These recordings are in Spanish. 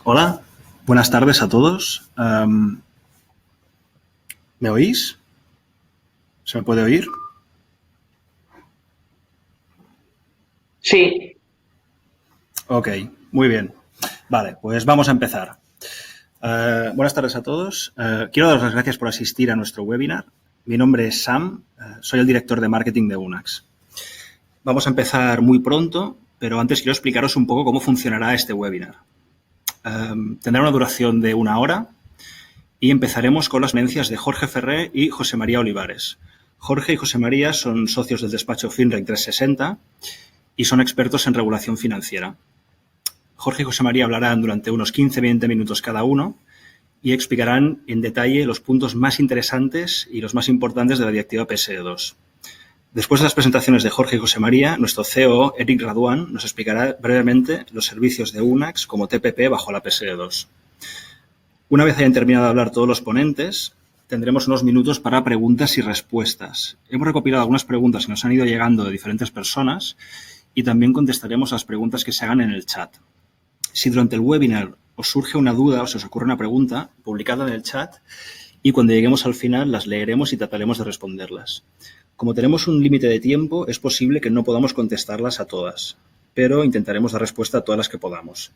Hola, buenas tardes a todos. ¿Me oís? ¿Se me puede oír? Sí, Ok, muy bien. Vale, pues vamos a empezar. Buenas tardes a todos. Quiero daros las gracias por asistir a nuestro webinar. Mi nombre es Sam, soy el director de marketing de Unax. Vamos a empezar muy pronto, pero antes quiero explicaros un poco cómo funcionará este webinar. Tendrá una duración de 1 hora y empezaremos con las ponencias de Jorge Ferré y José María Olivares. Jorge y José María son socios del despacho FinRec 360 y son expertos en regulación financiera. Jorge y José María hablarán durante unos 15-20 minutos cada uno y explicarán en detalle los puntos más interesantes y los más importantes de la directiva PSD2. Después de las presentaciones de Jorge y José María, nuestro CEO, Eric Raduan, nos explicará brevemente los servicios de Unax como TPP bajo la PSD2. Una vez hayan terminado de hablar todos los ponentes, tendremos unos minutos para preguntas y respuestas. Hemos recopilado algunas preguntas que nos han ido llegando de diferentes personas y también contestaremos las preguntas que se hagan en el chat. Si durante el webinar os surge una duda o se os ocurre una pregunta, publicadla en el chat y cuando lleguemos al final las leeremos y trataremos de responderlas. Como tenemos un límite de tiempo, es posible que no podamos contestarlas a todas, pero intentaremos dar respuesta a todas las que podamos.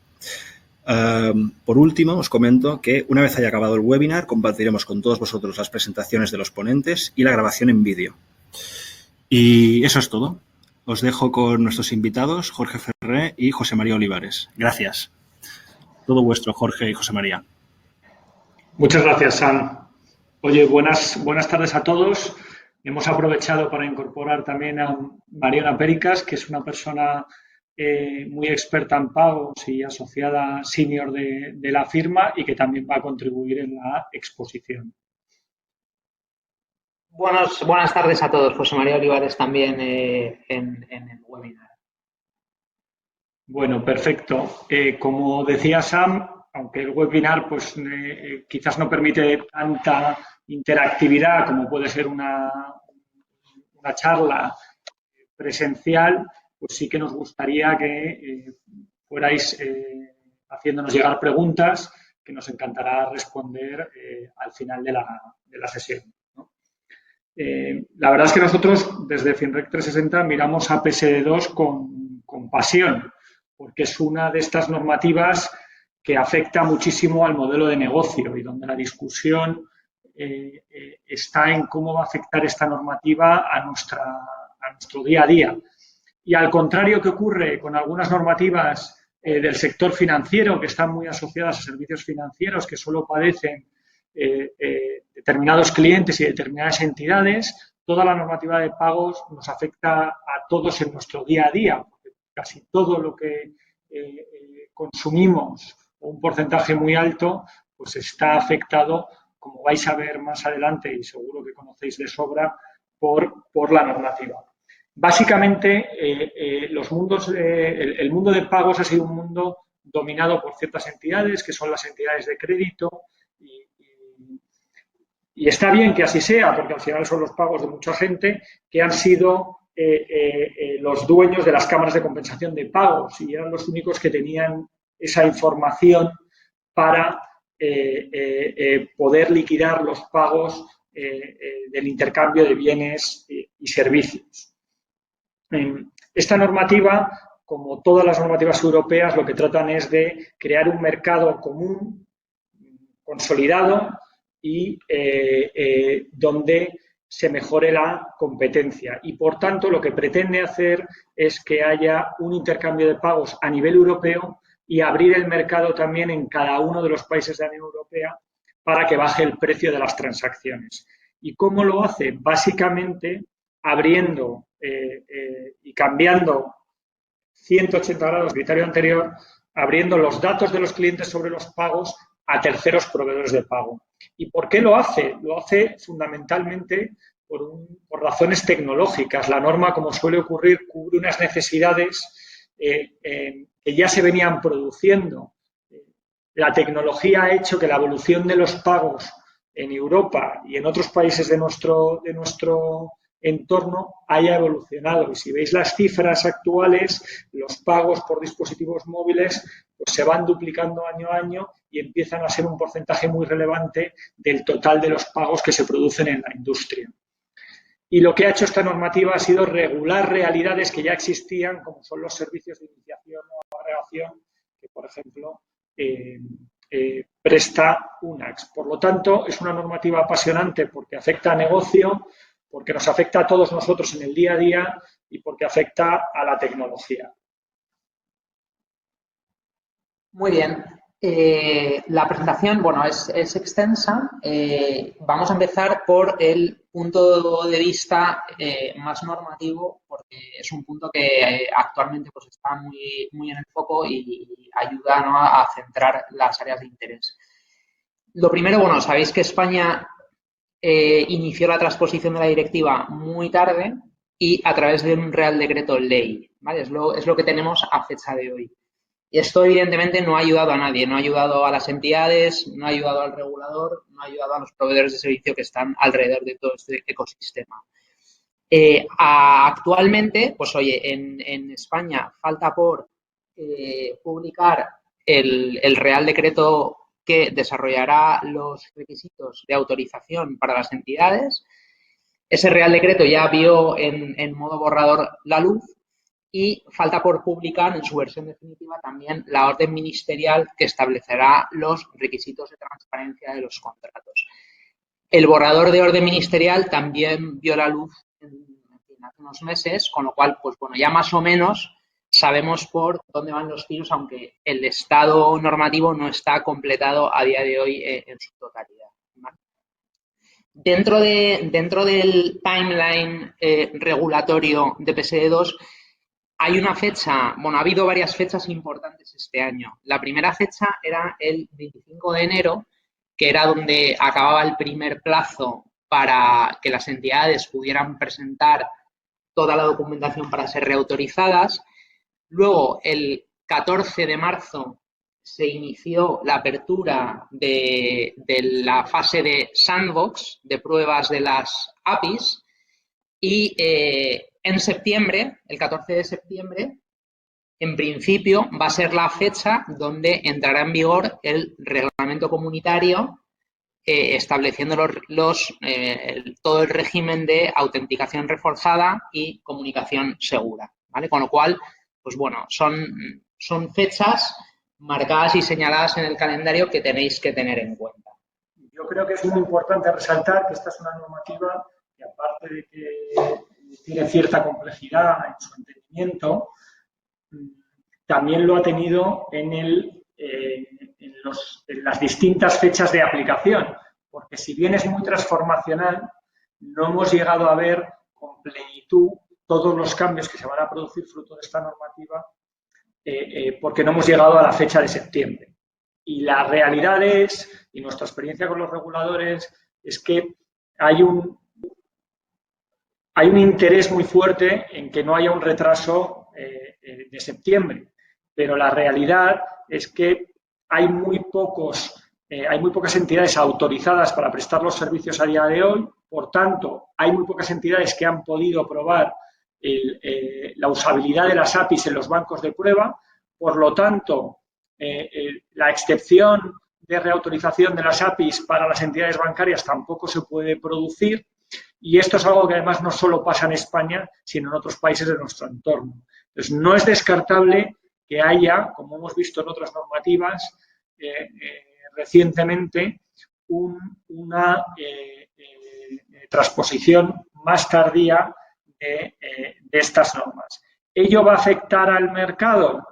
Por último, os comento que una vez haya acabado el webinar, compartiremos con todos vosotros las presentaciones de los ponentes y la grabación en vídeo. Y eso es todo. Os dejo con nuestros invitados, Jorge Ferré y José María Olivares. Gracias. Todo vuestro, Jorge y José María. muchas gracias, Sam. Oye, buenas tardes a todos. Hemos aprovechado para incorporar también a Mariona Péricas, que es una persona muy experta en pagos y asociada senior de la firma y que también va a contribuir en la exposición. Buenas tardes a todos. José María Olivares también en el webinar. Bueno, perfecto. Como decía Sam, aunque el webinar pues, quizás no permite tanta interactividad como puede ser una charla presencial, pues sí que nos gustaría que fuerais haciéndonos llegar preguntas que nos encantará responder al final de la sesión, ¿no? La verdad es que nosotros desde FinRec 360 miramos a PSD2 con pasión, porque es una de estas normativas que afecta muchísimo al modelo de negocio y donde la discusión está en cómo va a afectar esta normativa a nuestro día a día. Y al contrario que ocurre con algunas normativas del sector financiero que están muy asociadas a servicios financieros que solo padecen determinados clientes y determinadas entidades, toda la normativa de pagos nos afecta a todos en nuestro día a día, porque casi todo lo que consumimos, un porcentaje muy alto, pues está afectado, como vais a ver más adelante y seguro que conocéis de sobra, por la normativa. Básicamente, el mundo de pagos ha sido un mundo dominado por ciertas entidades, que son las entidades de crédito, y está bien que así sea, porque al final son los pagos de mucha gente que han sido los dueños de las cámaras de compensación de pagos y eran los únicos que tenían esa información para poder liquidar los pagos del intercambio de bienes y servicios. Esta normativa, como todas las normativas europeas, lo que tratan es de crear un mercado común, consolidado y donde se mejore la competencia. Y, por tanto, lo que pretende hacer es que haya un intercambio de pagos a nivel europeo y abrir el mercado también en cada uno de los países de la Unión Europea para que baje el precio de las transacciones. ¿Y cómo lo hace? Básicamente abriendo y cambiando 180 grados del criterio anterior, abriendo los datos de los clientes sobre los pagos a terceros proveedores de pago. ¿Y por qué lo hace? Lo hace fundamentalmente por razones tecnológicas. La norma, como suele ocurrir, cubre unas necesidades que ya se venían produciendo. La tecnología ha hecho que la evolución de los pagos en Europa y en otros países de nuestro entorno haya evolucionado. Y si veis las cifras actuales, los pagos por dispositivos móviles pues se van duplicando año a año y empiezan a ser un porcentaje muy relevante del total de los pagos que se producen en la industria. Y lo que ha hecho esta normativa ha sido regular realidades que ya existían, como son los servicios de iniciación o agregación, que, por ejemplo, presta UNACS. Por lo tanto, es una normativa apasionante porque afecta a negocio, porque nos afecta a todos nosotros en el día a día y porque afecta a la tecnología. Muy bien. La presentación, bueno, es extensa. Vamos a empezar por el punto de vista más normativo, porque es un punto que actualmente pues, está muy en el foco y ayuda, ¿no?, a centrar las áreas de interés. Lo primero, bueno, sabéis que España inició la transposición de la directiva muy tarde y a través de un Real Decreto Ley, ¿vale? Es lo que tenemos a fecha de hoy. Y esto, evidentemente, no ha ayudado a nadie, no ha ayudado a las entidades, no ha ayudado al regulador, no ha ayudado a los proveedores de servicio que están alrededor de todo este ecosistema. Actualmente, pues oye, en España falta por publicar el Real Decreto que desarrollará los requisitos de autorización para las entidades. Ese Real Decreto ya vio en modo borrador la luz. Y falta por publicar en su versión definitiva también la orden ministerial que establecerá los requisitos de transparencia de los contratos. El borrador de orden ministerial también vio la luz hace unos meses, con lo cual, pues bueno, ya más o menos sabemos por dónde van los tiros, aunque el estado normativo no está completado a día de hoy en su totalidad, ¿vale? Dentro del timeline regulatorio de PSD2, hay una fecha, bueno, ha habido varias fechas importantes este año. La primera fecha era el 25 de enero, que era donde acababa el primer plazo para que las entidades pudieran presentar toda la documentación para ser reautorizadas. Luego, el 14 de marzo, se inició la apertura de la fase de sandbox, de pruebas de las APIs, y en septiembre, el 14 de septiembre, en principio va a ser la fecha donde entrará en vigor el reglamento comunitario estableciendo todo el régimen de autenticación reforzada y comunicación segura, ¿vale? Con lo cual, pues bueno, son fechas marcadas y señaladas en el calendario que tenéis que tener en cuenta. Yo creo que es muy importante resaltar que esta es una normativa que, aparte de que tiene cierta complejidad en su entendimiento, también lo ha tenido en las distintas fechas de aplicación, porque si bien es muy transformacional, no hemos llegado a ver con plenitud todos los cambios que se van a producir fruto de esta normativa, porque no hemos llegado a la fecha de septiembre. Y la realidad es, y nuestra experiencia con los reguladores, es que hay un interés muy fuerte en que no haya un retraso de septiembre, pero la realidad es que hay muy pocas entidades autorizadas para prestar los servicios a día de hoy. Por tanto, hay muy pocas entidades que han podido probar la usabilidad de las APIs en los bancos de prueba. Por lo tanto, la excepción de reautorización de las APIs para las entidades bancarias tampoco se puede producir. Y esto es algo que además no solo pasa en España, sino en otros países de nuestro entorno. Entonces, no es descartable que haya, como hemos visto en otras normativas, recientemente una transposición más tardía de estas normas. ¿Ello va a afectar al mercado?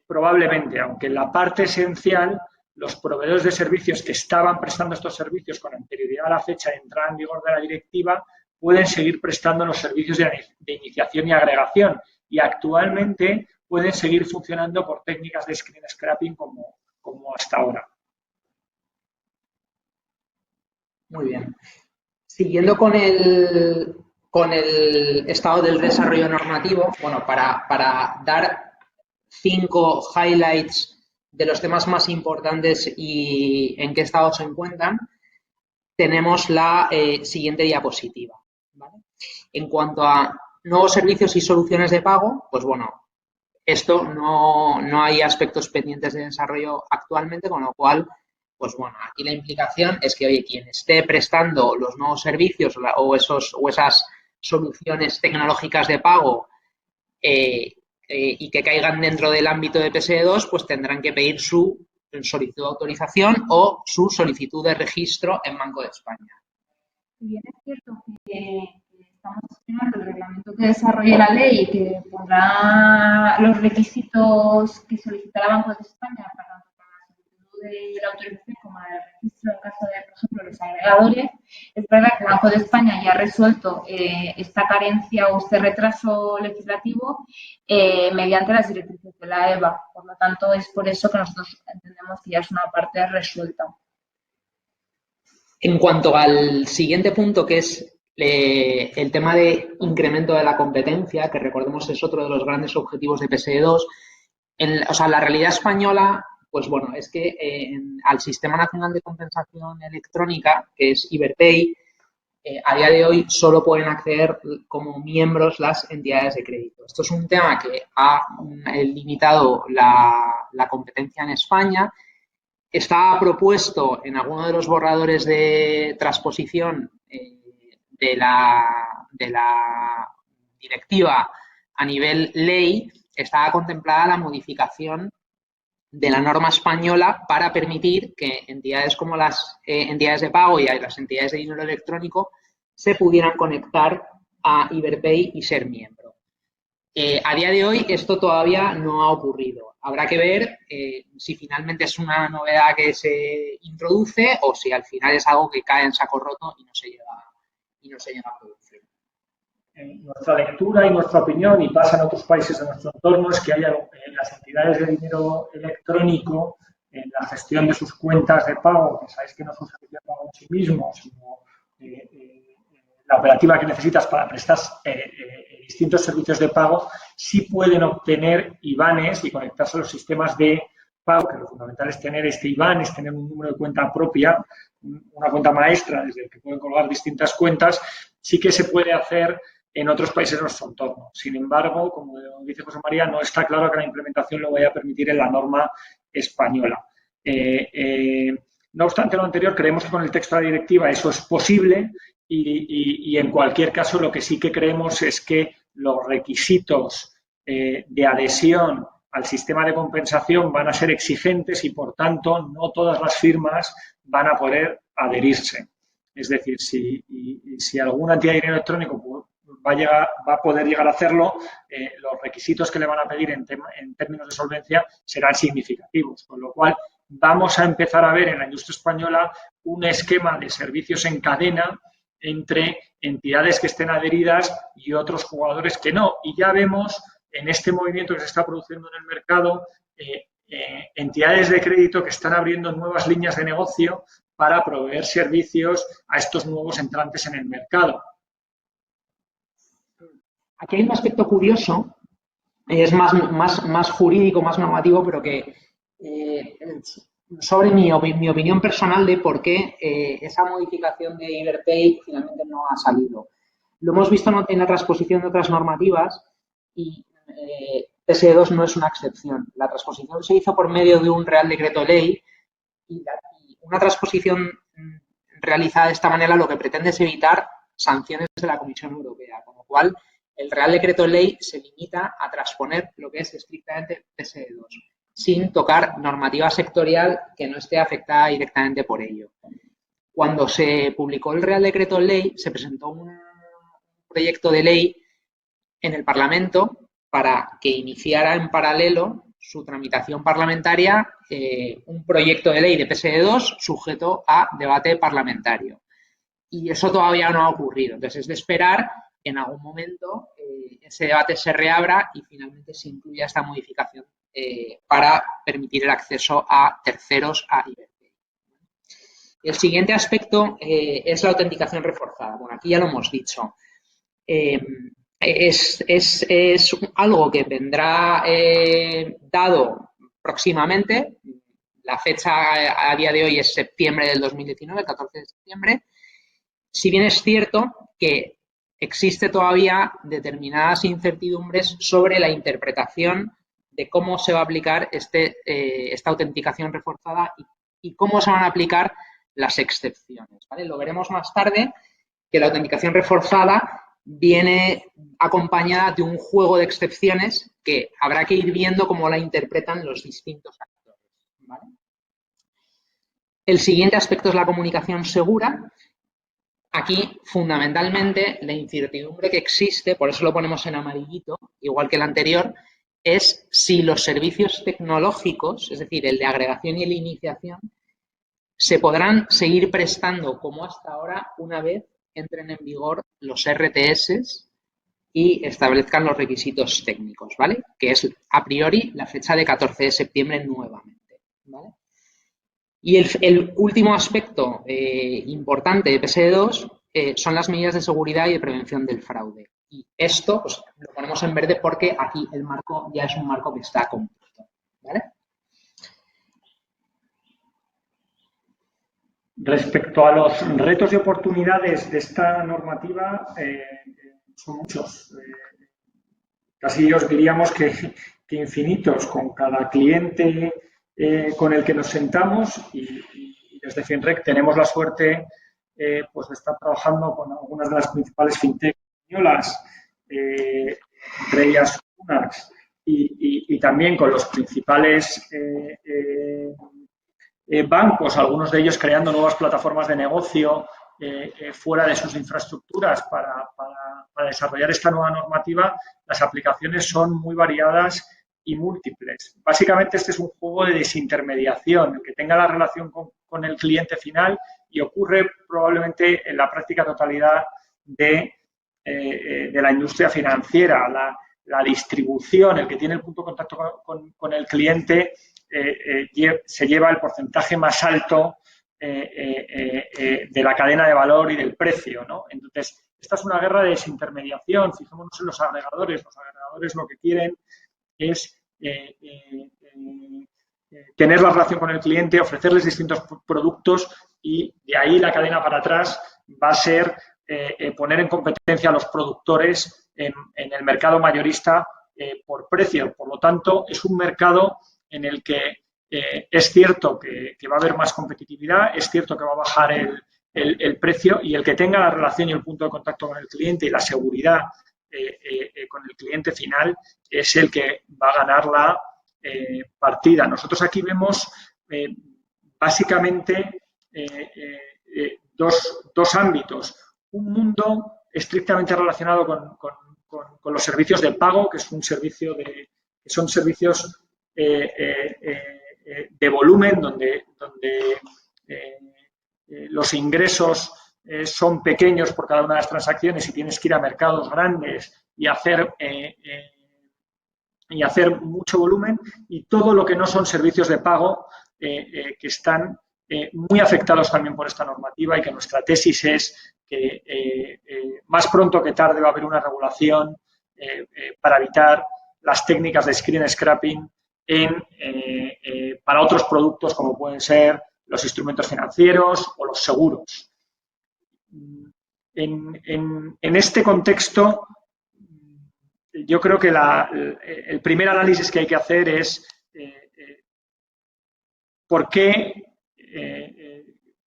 Probablemente, aunque en la parte esencial, los proveedores de servicios que estaban prestando estos servicios con anterioridad a la fecha de entrada en vigor de la directiva pueden seguir prestando los servicios de iniciación y agregación, y actualmente pueden seguir funcionando por técnicas de screen scrapping como hasta ahora. Muy bien. Siguiendo con el estado del desarrollo normativo, bueno, para dar 5 highlights de los temas más importantes y en qué estado se encuentran, tenemos la siguiente diapositiva, ¿vale? En cuanto a nuevos servicios y soluciones de pago, pues bueno, esto no hay aspectos pendientes de desarrollo actualmente, con lo cual, pues bueno, aquí la implicación es que, oye, quien esté prestando los nuevos servicios o esas soluciones tecnológicas de pago y que caigan dentro del ámbito de PSD2, pues tendrán que pedir su solicitud de autorización o su solicitud de registro en Banco de España. Si bien es cierto que estamos esperando el reglamento que desarrolle la ley y que pondrá los requisitos que solicitará Banco de España para la solicitud de la autorización como la del registro en caso de, por ejemplo, los agregadores, es verdad que Banco de España ya ha resuelto esta carencia o este retraso legislativo mediante las directrices de la EBA. Por lo tanto, es por eso que nosotros entendemos que ya es una parte resuelta. En cuanto al siguiente punto, que es el tema de incremento de la competencia, que recordemos es otro de los grandes objetivos de PSD2, la realidad española, pues bueno, es que al Sistema Nacional de Compensación Electrónica, que es Iberpay, a día de hoy solo pueden acceder como miembros las entidades de crédito. Esto es un tema que ha limitado la competencia en España. Está propuesto en alguno de los borradores de transposición de la directiva a nivel ley, está contemplada la modificación de la norma española para permitir que entidades como las entidades de pago y las entidades de dinero electrónico se pudieran conectar a Iberpay y ser miembro. A día de hoy esto todavía no ha ocurrido. Habrá que ver si finalmente es una novedad que se introduce o si al final es algo que cae en saco roto y no se llega a producir. Nuestra lectura y nuestra opinión, y pasa en otros países de nuestro entorno, es que haya las entidades de dinero electrónico en la gestión de sus cuentas de pago, que sabéis que no es un servicio de pago en sí mismo, sino la operativa que necesitas para prestar distintos servicios de pago, sí pueden obtener IBANes y conectarse a los sistemas de pago, que lo fundamental es tener este IBAN, es tener un número de cuenta propia, una cuenta maestra desde el que pueden colgar distintas cuentas, sí que se puede hacer en otros países de nuestro entorno. Sin embargo, como dice José María, no está claro que la implementación lo vaya a permitir en la norma española. No obstante lo anterior, creemos que con el texto de la directiva eso es posible y en cualquier caso lo que sí que creemos es que los requisitos de adhesión al sistema de compensación van a ser exigentes y, por tanto, no todas las firmas van a poder adherirse. Es decir, si alguna entidad de dinero electrónico va a poder llegar a hacerlo, los requisitos que le van a pedir en términos de solvencia serán significativos, con lo cual vamos a empezar a ver en la industria española un esquema de servicios en cadena entre entidades que estén adheridas y otros jugadores que no. Y ya vemos en este movimiento que se está produciendo en el mercado entidades de crédito que están abriendo nuevas líneas de negocio para proveer servicios a estos nuevos entrantes en el mercado. Aquí hay un aspecto curioso, es más jurídico, más normativo, pero que sobre mi opinión personal de por qué esa modificación de Iberpay finalmente no ha salido. Lo hemos visto en la transposición de otras normativas y PSD2 no es una excepción. La transposición se hizo por medio de un Real Decreto Ley y una transposición realizada de esta manera lo que pretende es evitar sanciones de la Comisión Europea, con lo cual el Real Decreto Ley se limita a transponer lo que es estrictamente PSD2, sin tocar normativa sectorial que no esté afectada directamente por ello. Cuando se publicó el Real Decreto Ley, se presentó un proyecto de ley en el Parlamento para que iniciara en paralelo su tramitación parlamentaria un proyecto de ley de PSD2 sujeto a debate parlamentario. Y eso todavía no ha ocurrido. Entonces, es de esperar que en algún momento ese debate se reabra y finalmente se incluya esta modificación para permitir el acceso a terceros a Iberpay. El siguiente aspecto es la autenticación reforzada. Bueno, aquí ya lo hemos dicho. Es algo que vendrá dado próximamente. La fecha a día de hoy es septiembre del 2019, el 14 de septiembre. Si bien es cierto que existe todavía determinadas incertidumbres sobre la interpretación de cómo se va a aplicar esta autenticación reforzada y cómo se van a aplicar las excepciones, ¿vale? Lo veremos más tarde, que la autenticación reforzada viene acompañada de un juego de excepciones que habrá que ir viendo cómo la interpretan los distintos actores, ¿vale? El siguiente aspecto es la comunicación segura. Aquí, fundamentalmente, la incertidumbre que existe, por eso lo ponemos en amarillito, igual que el anterior, es si los servicios tecnológicos, es decir, el de agregación y el de iniciación, se podrán seguir prestando como hasta ahora una vez entren en vigor los RTS y establezcan los requisitos técnicos, ¿vale? Que es a priori la fecha de 14 de septiembre nuevamente, ¿vale? Y el último aspecto importante de PSD2 son las medidas de seguridad y de prevención del fraude. Y esto pues, lo ponemos en verde porque aquí el marco ya es un marco que está compuesto, ¿vale? Respecto a los retos y oportunidades de esta normativa, son muchos. Casi os diríamos que infinitos, con cada cliente con el que nos sentamos y desde FinRec tenemos la suerte pues de estar trabajando con algunas de las principales fintech españolas, entre ellas Unax, y también con los principales bancos, algunos de ellos creando nuevas plataformas de negocio fuera de sus infraestructuras para desarrollar esta nueva normativa. Las aplicaciones son muy variadas y múltiples. Básicamente este es un juego de desintermediación, que tenga la relación con el cliente final y ocurre probablemente en la práctica totalidad de la industria financiera. La distribución, el que tiene el punto de contacto con el cliente, se lleva el porcentaje más alto de la cadena de valor y del precio, ¿no? Entonces, esta es una guerra de desintermediación. Fijémonos en los agregadores. Los agregadores lo que quieren es tener la relación con el cliente, ofrecerles distintos productos y de ahí la cadena para atrás va a ser poner en competencia a los productores en el mercado mayorista por precio. Por lo tanto, es un mercado en el que es cierto que va a haber más competitividad, es cierto que va a bajar el precio y el que tenga la relación y el punto de contacto con el cliente y la seguridad con el cliente final es el que va a ganar la partida. Nosotros aquí vemos básicamente dos ámbitos. Un mundo estrictamente relacionado con los servicios de pago, que es un servicio que son servicios de volumen, donde los ingresos son pequeños por cada una de las transacciones y tienes que ir a mercados grandes y hacer mucho volumen, y todo lo que no son servicios de pago que están muy afectados también por esta normativa, y que nuestra tesis es que más pronto que tarde va a haber una regulación para evitar las técnicas de screen scrapping para otros productos como pueden ser los instrumentos financieros o los seguros. En este contexto, yo creo que el primer análisis que hay que hacer es por qué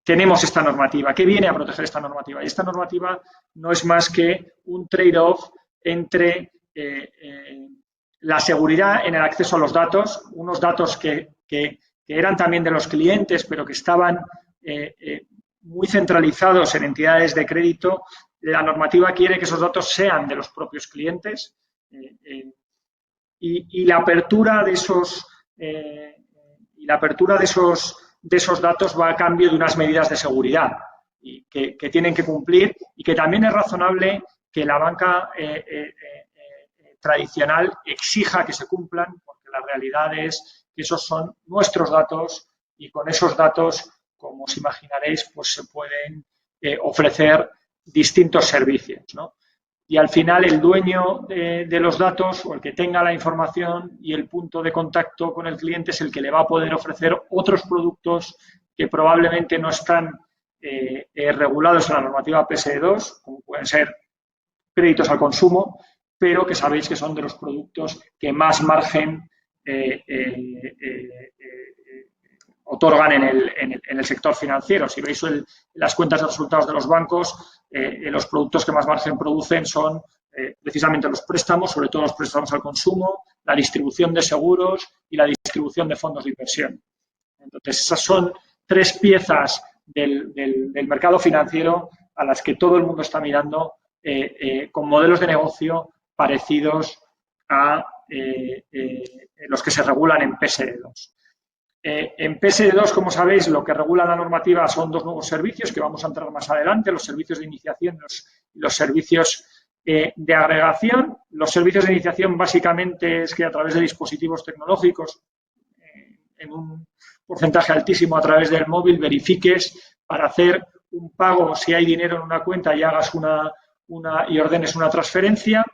tenemos esta normativa, qué viene a proteger esta normativa. Y esta normativa no es más que un trade-off entre la seguridad en el acceso a los datos, unos datos que eran también de los clientes, pero que estaban muy centralizados en entidades de crédito. La normativa quiere que esos datos sean de los propios clientes y la apertura de esos datos va a cambio de unas medidas de seguridad y que tienen que cumplir, y que también es razonable que la banca tradicional exija que se cumplan, porque la realidad es que esos son nuestros datos y con esos datos, como os imaginaréis, pues se pueden ofrecer distintos servicios, ¿no? Y al final el dueño de los datos, o el que tenga la información y el punto de contacto con el cliente, es el que le va a poder ofrecer otros productos que probablemente no están regulados en la normativa PSD2, como pueden ser créditos al consumo, pero que sabéis que son de los productos que más margen otorgan en el sector financiero. Si veis las cuentas de resultados de los bancos, los productos que más margen producen son precisamente los préstamos, sobre todo los préstamos al consumo, la distribución de seguros y la distribución de fondos de inversión. Entonces, esas son tres piezas del mercado financiero a las que todo el mundo está mirando con modelos de negocio parecidos a los que se regulan en PSD2. En PSD2, como sabéis, lo que regula la normativa son dos nuevos servicios que vamos a entrar más adelante, los servicios de iniciación y los servicios de agregación. Los servicios de iniciación básicamente es que a través de dispositivos tecnológicos, en un porcentaje altísimo a través del móvil, verifiques para hacer un pago si hay dinero en una cuenta y hagas y ordenes una transferencia.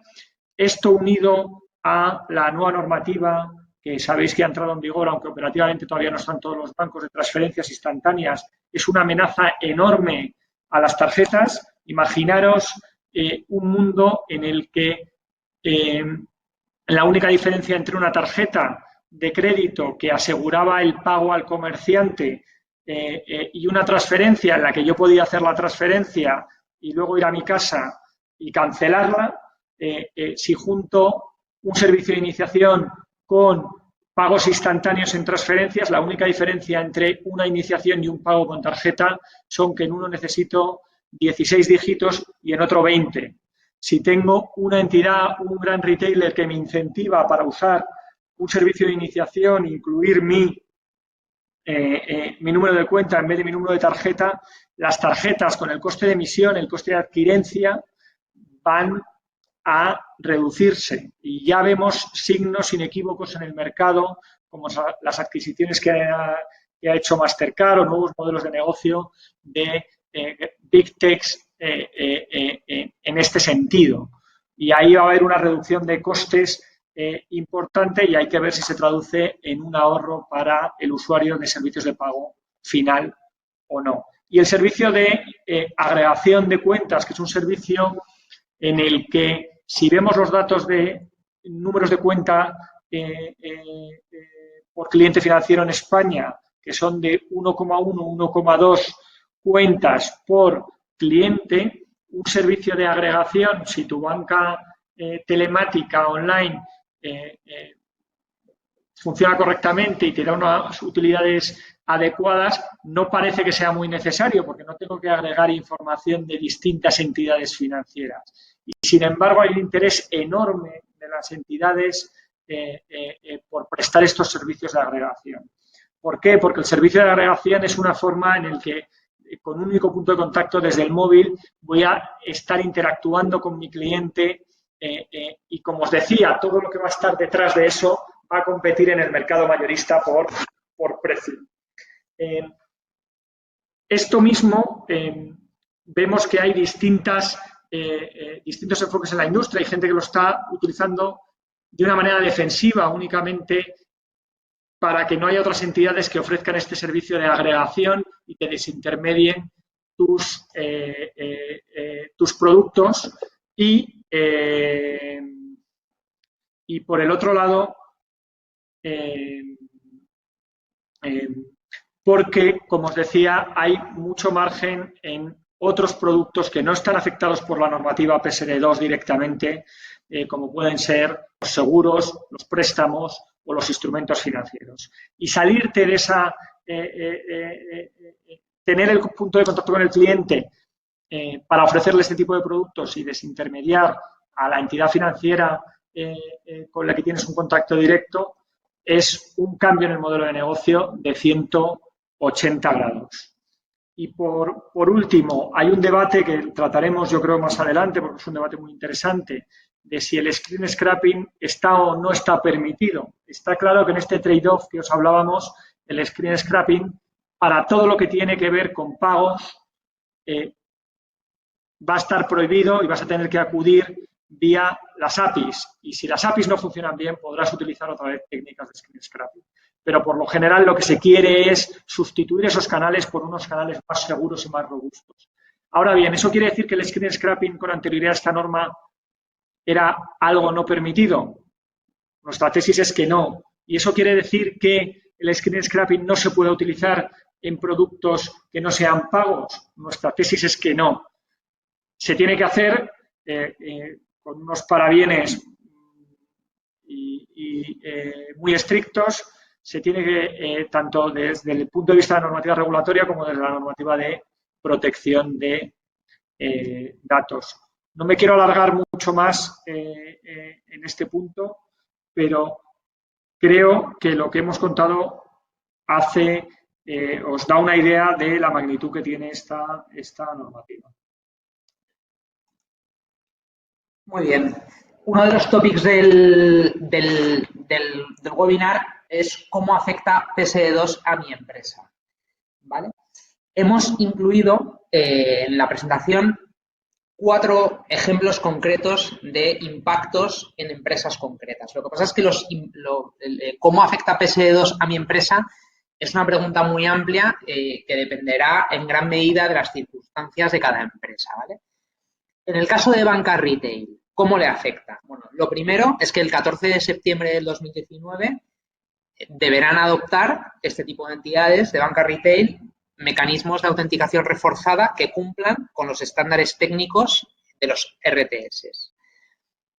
Esto unido a la nueva normativa que sabéis que ha entrado en vigor, aunque operativamente todavía no están todos los bancos, de transferencias instantáneas, es una amenaza enorme a las tarjetas. Imaginaros un mundo en el que la única diferencia entre una tarjeta de crédito que aseguraba el pago al comerciante y una transferencia en la que yo podía hacer la transferencia y luego ir a mi casa y cancelarla, si junto un servicio de iniciación con pagos instantáneos en transferencias, la única diferencia entre una iniciación y un pago con tarjeta son que en uno necesito 16 dígitos y en otro 20. Si tengo una entidad, un gran retailer que me incentiva para usar un servicio de iniciación, incluir mi número de cuenta en vez de mi número de tarjeta, las tarjetas con el coste de emisión, el coste de adquirencia, van a reducirse. Y ya vemos signos inequívocos en el mercado, como las adquisiciones que ha hecho Mastercard o nuevos modelos de negocio de Big Techs en este sentido. Y ahí va a haber una reducción de costes importante y hay que ver si se traduce en un ahorro para el usuario de servicios de pago final o no. Y el servicio de agregación de cuentas, que es un servicio en el que, si vemos los datos de números de cuenta por cliente financiero en España, que son de 1,1, 1,2 cuentas por cliente, un servicio de agregación, si tu banca telemática online funciona correctamente y te da unas utilidades adecuadas, no parece que sea muy necesario porque no tengo que agregar información de distintas entidades financieras. Y, sin embargo, hay un interés enorme de las entidades por prestar estos servicios de agregación. ¿Por qué? Porque el servicio de agregación es una forma en la que, con un único punto de contacto desde el móvil, voy a estar interactuando con mi cliente y, como os decía, todo lo que va a estar detrás de eso va a competir en el mercado mayorista por precio. Esto mismo, vemos que hay distintos enfoques en la industria. Hay gente que lo está utilizando de una manera defensiva únicamente para que no haya otras entidades que ofrezcan este servicio de agregación y que desintermedien tus productos. Y por el otro lado, porque, como os decía, hay mucho margen en otros productos que no están afectados por la normativa PSD2 directamente, como pueden ser los seguros, los préstamos o los instrumentos financieros. Y salirte de esa, tener el punto de contacto con el cliente para ofrecerle este tipo de productos y desintermediar a la entidad financiera con la que tienes un contacto directo, es un cambio en el modelo de negocio de 180 grados. Y por último, hay un debate que trataremos, yo creo, más adelante, porque es un debate muy interesante, de si el screen scrapping está o no está permitido. Está claro que en este trade-off que os hablábamos, el screen scrapping, para todo lo que tiene que ver con pagos, va a estar prohibido y vas a tener que acudir vía las APIs. Y si las APIs no funcionan bien, podrás utilizar otra vez técnicas de screen scrapping. Pero por lo general lo que se quiere es sustituir esos canales por unos canales más seguros y más robustos. Ahora bien, ¿eso quiere decir que el screen scrapping con anterioridad a esta norma era algo no permitido? Nuestra tesis es que no. Y eso quiere decir que el screen scrapping no se puede utilizar en productos que no sean pagos. Nuestra tesis es que no. Se tiene que hacer con unos parabienes muy estrictos. Se tiene que, tanto desde el punto de vista de la normativa regulatoria como desde la normativa de protección de datos. No me quiero alargar mucho más en este punto, pero creo que lo que hemos contado os da una idea de la magnitud que tiene esta normativa. Muy bien. Uno de los topics del webinar es cómo afecta PSD2 a mi empresa. ¿Vale? Hemos incluido en la presentación 4 ejemplos concretos de impactos en empresas concretas. Lo que pasa es que cómo afecta PSD2 a mi empresa es una pregunta muy amplia que dependerá en gran medida de las circunstancias de cada empresa, ¿vale? En el caso de banca retail, ¿cómo le afecta? Bueno, lo primero es que el 14 de septiembre del 2019 deberán adoptar este tipo de entidades de banca retail mecanismos de autenticación reforzada que cumplan con los estándares técnicos de los RTS.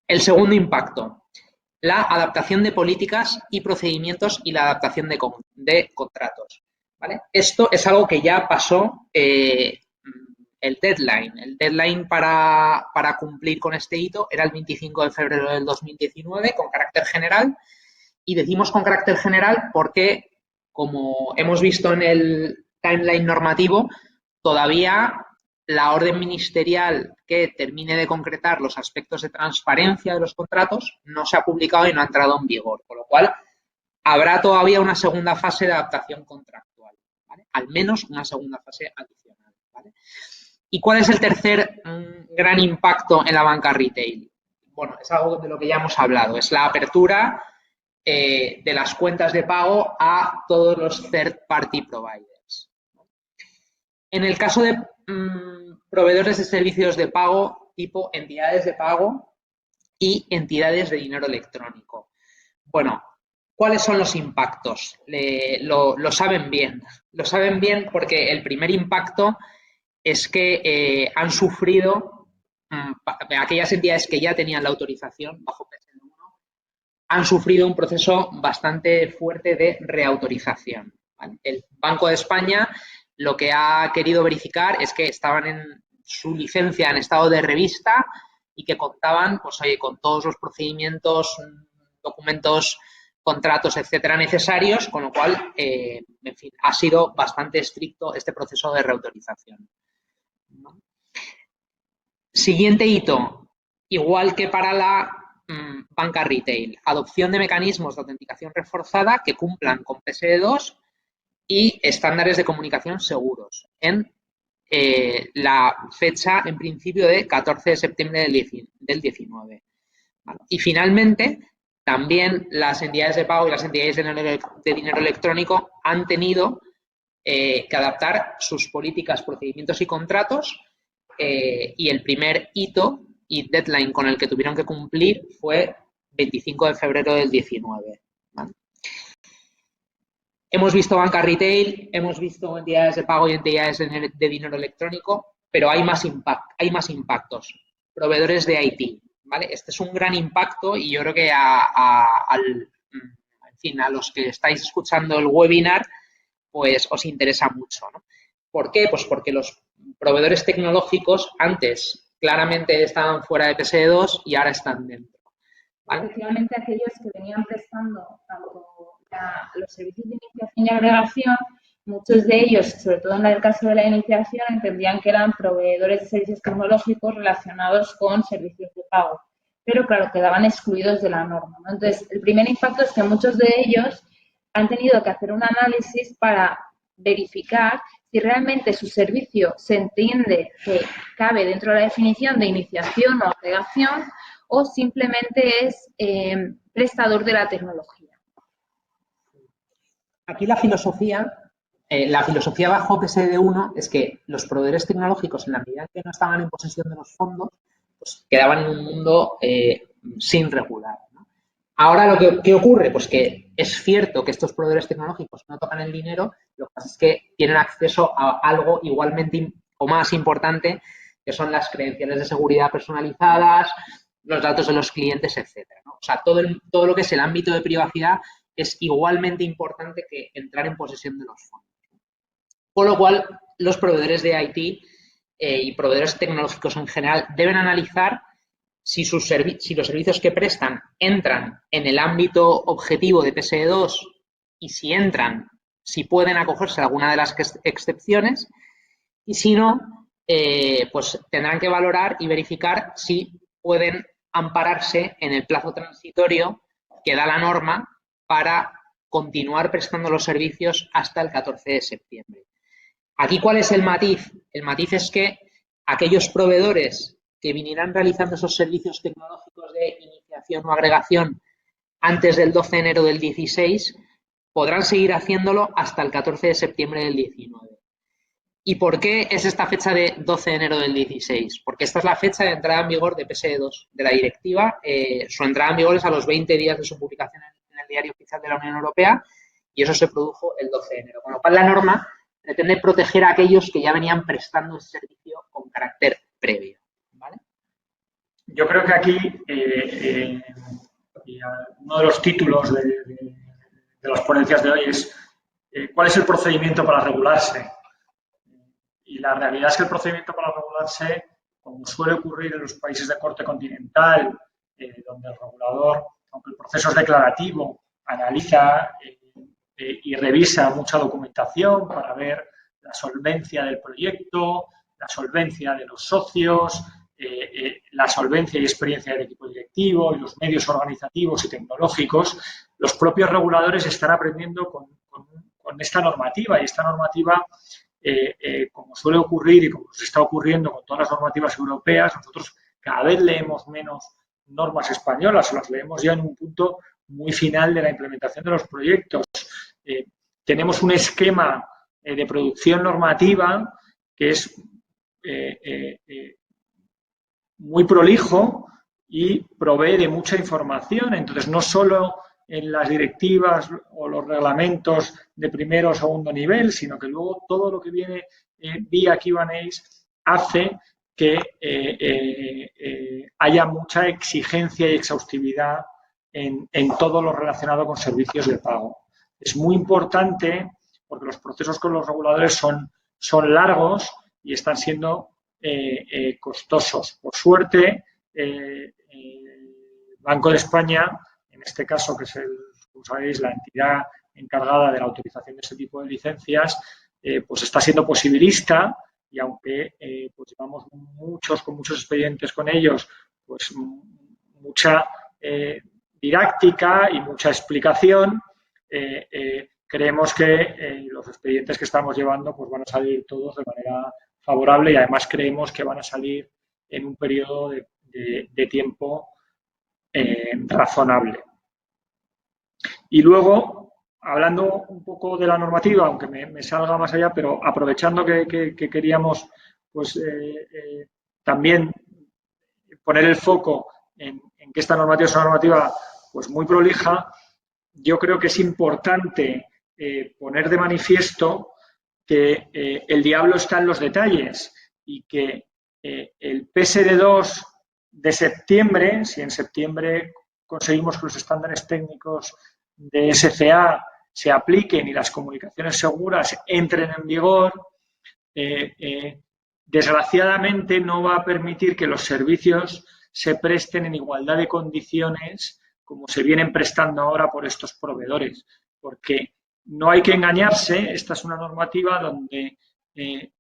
El segundo impacto, la adaptación de políticas y procedimientos y la adaptación de contratos. ¿Vale? Esto es algo que ya pasó el deadline. El deadline para cumplir con este hito era el 25 de febrero del 2019 con carácter general. Y decimos con carácter general porque, como hemos visto en el timeline normativo, todavía la orden ministerial que termine de concretar los aspectos de transparencia de los contratos no se ha publicado y no ha entrado en vigor, con lo cual habrá todavía una segunda fase de adaptación contractual, ¿vale? Al menos una segunda fase adicional, ¿vale? ¿Y cuál es el tercer gran impacto en la banca retail? Bueno, es algo de lo que ya hemos hablado, es la apertura de las cuentas de pago a todos los third party providers. En el caso de proveedores de servicios de pago tipo entidades de pago y entidades de dinero electrónico. Bueno, ¿cuáles son los impactos? Lo saben bien. Lo saben bien porque el primer impacto es que han sufrido aquellas entidades que ya tenían la autorización bajo PSD1, han sufrido un proceso bastante fuerte de reautorización, ¿vale? El Banco de España lo que ha querido verificar es que estaban en su licencia en estado de revista y que contaban, pues, oye, con todos los procedimientos, documentos, contratos, etcétera, necesarios, con lo cual, en fin, ha sido bastante estricto este proceso de reautorización. Siguiente hito, igual que para la banca retail, adopción de mecanismos de autenticación reforzada que cumplan con PSD2 y estándares de comunicación seguros en la fecha, en principio, de 14 de septiembre del 19. ¿Vale? Y finalmente, también las entidades de pago y las entidades de dinero electrónico han tenido que adaptar sus políticas, procedimientos y contratos, y el primer hito y deadline con el que tuvieron que cumplir fue 25 de febrero del 19. ¿Vale? Hemos visto banca retail, hemos visto entidades de pago y entidades de dinero electrónico, pero hay más impactos. Proveedores de IT, ¿vale? Este es un gran impacto y yo creo que a los que estáis escuchando el webinar, pues os interesa mucho, ¿no? ¿Por qué? Pues porque los proveedores tecnológicos antes claramente estaban fuera de PSD2 y ahora están dentro, ¿vale? Efectivamente, aquellos que venían prestando tanto los servicios de iniciación y agregación, muchos de ellos, sobre todo en el caso de la iniciación, entendían que eran proveedores de servicios tecnológicos relacionados con servicios de pago, pero claro, quedaban excluidos de la norma, ¿no? Entonces, el primer impacto es que muchos de ellos han tenido que hacer un análisis para verificar si realmente su servicio se entiende que cabe dentro de la definición de iniciación o agregación o simplemente es prestador de la tecnología. Aquí la filosofía bajo PSD1 es que los proveedores tecnológicos, en la medida en que no estaban en posesión de los fondos, pues quedaban en un mundo sin regular, ¿no? Ahora, ¿qué ocurre? Pues que es cierto que estos proveedores tecnológicos no tocan el dinero, lo que pasa es que tienen acceso a algo igualmente o más importante, que son las credenciales de seguridad personalizadas, los datos de los clientes, etcétera, ¿no? O sea, todo lo que es el ámbito de privacidad es igualmente importante que entrar en posesión de los fondos. Con lo cual, los proveedores de IT y proveedores tecnológicos en general deben analizar si los servicios que prestan entran en el ámbito objetivo de PSD2 y si entran, si pueden acogerse a alguna de las excepciones, y si no, pues tendrán que valorar y verificar si pueden ampararse en el plazo transitorio que da la norma para continuar prestando los servicios hasta el 14 de septiembre. Aquí, ¿cuál es el matiz? El matiz es que aquellos proveedores que vinieran realizando esos servicios tecnológicos de iniciación o agregación antes del 12 de enero del 16 podrán seguir haciéndolo hasta el 14 de septiembre del 19. ¿Y por qué es esta fecha de 12 de enero del 16? Porque esta es la fecha de entrada en vigor de PSD2, de la directiva. Su entrada en vigor es a los 20 días de su publicación en el Diario Oficial de la Unión Europea y eso se produjo el 12 de enero. Con lo cual, la norma pretende proteger a aquellos que ya venían prestando ese servicio con carácter previo, ¿vale? Yo creo que aquí uno de los títulos de las ponencias de hoy es ¿cuál es el procedimiento para regularse? Y la realidad es que el procedimiento para regularse, como suele ocurrir en los países de corte continental, donde el regulador, aunque el proceso es declarativo, analiza y revisa mucha documentación para ver la solvencia del proyecto, la solvencia de los socios, la solvencia y experiencia del equipo directivo y los medios organizativos y tecnológicos, los propios reguladores están aprendiendo con esta normativa y esta normativa, como suele ocurrir y como nos está ocurriendo con todas las normativas europeas, nosotros cada vez leemos menos normas españolas o las leemos ya en un punto muy final de la implementación de los proyectos. Tenemos un esquema de producción normativa que es muy prolijo y provee de mucha información. Entonces, no solo en las directivas o los reglamentos de primero o segundo nivel, sino que luego todo lo que viene vía Q&As hace que haya mucha exigencia y exhaustividad en todo lo relacionado con servicios de pago. Es muy importante porque los procesos con los reguladores son largos y están siendo costosos. Por suerte, Banco de España, en este caso, que es, como sabéis, la entidad encargada de la autorización de este tipo de licencias, pues está siendo posibilista y aunque pues llevamos con muchos expedientes con ellos, pues mucha didáctica y mucha explicación, creemos que los expedientes que estamos llevando pues van a salir todos de manera favorable y además creemos que van a salir en un periodo de tiempo razonable. Y luego, hablando un poco de la normativa, aunque me salga más allá, pero aprovechando que queríamos pues también poner el foco en que esta normativa es una normativa pues muy prolija, yo creo que es importante poner de manifiesto que el diablo está en los detalles y que el PSD2 de septiembre, si en septiembre conseguimos que los estándares técnicos de SCA se apliquen y las comunicaciones seguras entren en vigor, desgraciadamente no va a permitir que los servicios se presten en igualdad de condiciones como se vienen prestando ahora por estos proveedores, porque no hay que engañarse, esta es una normativa donde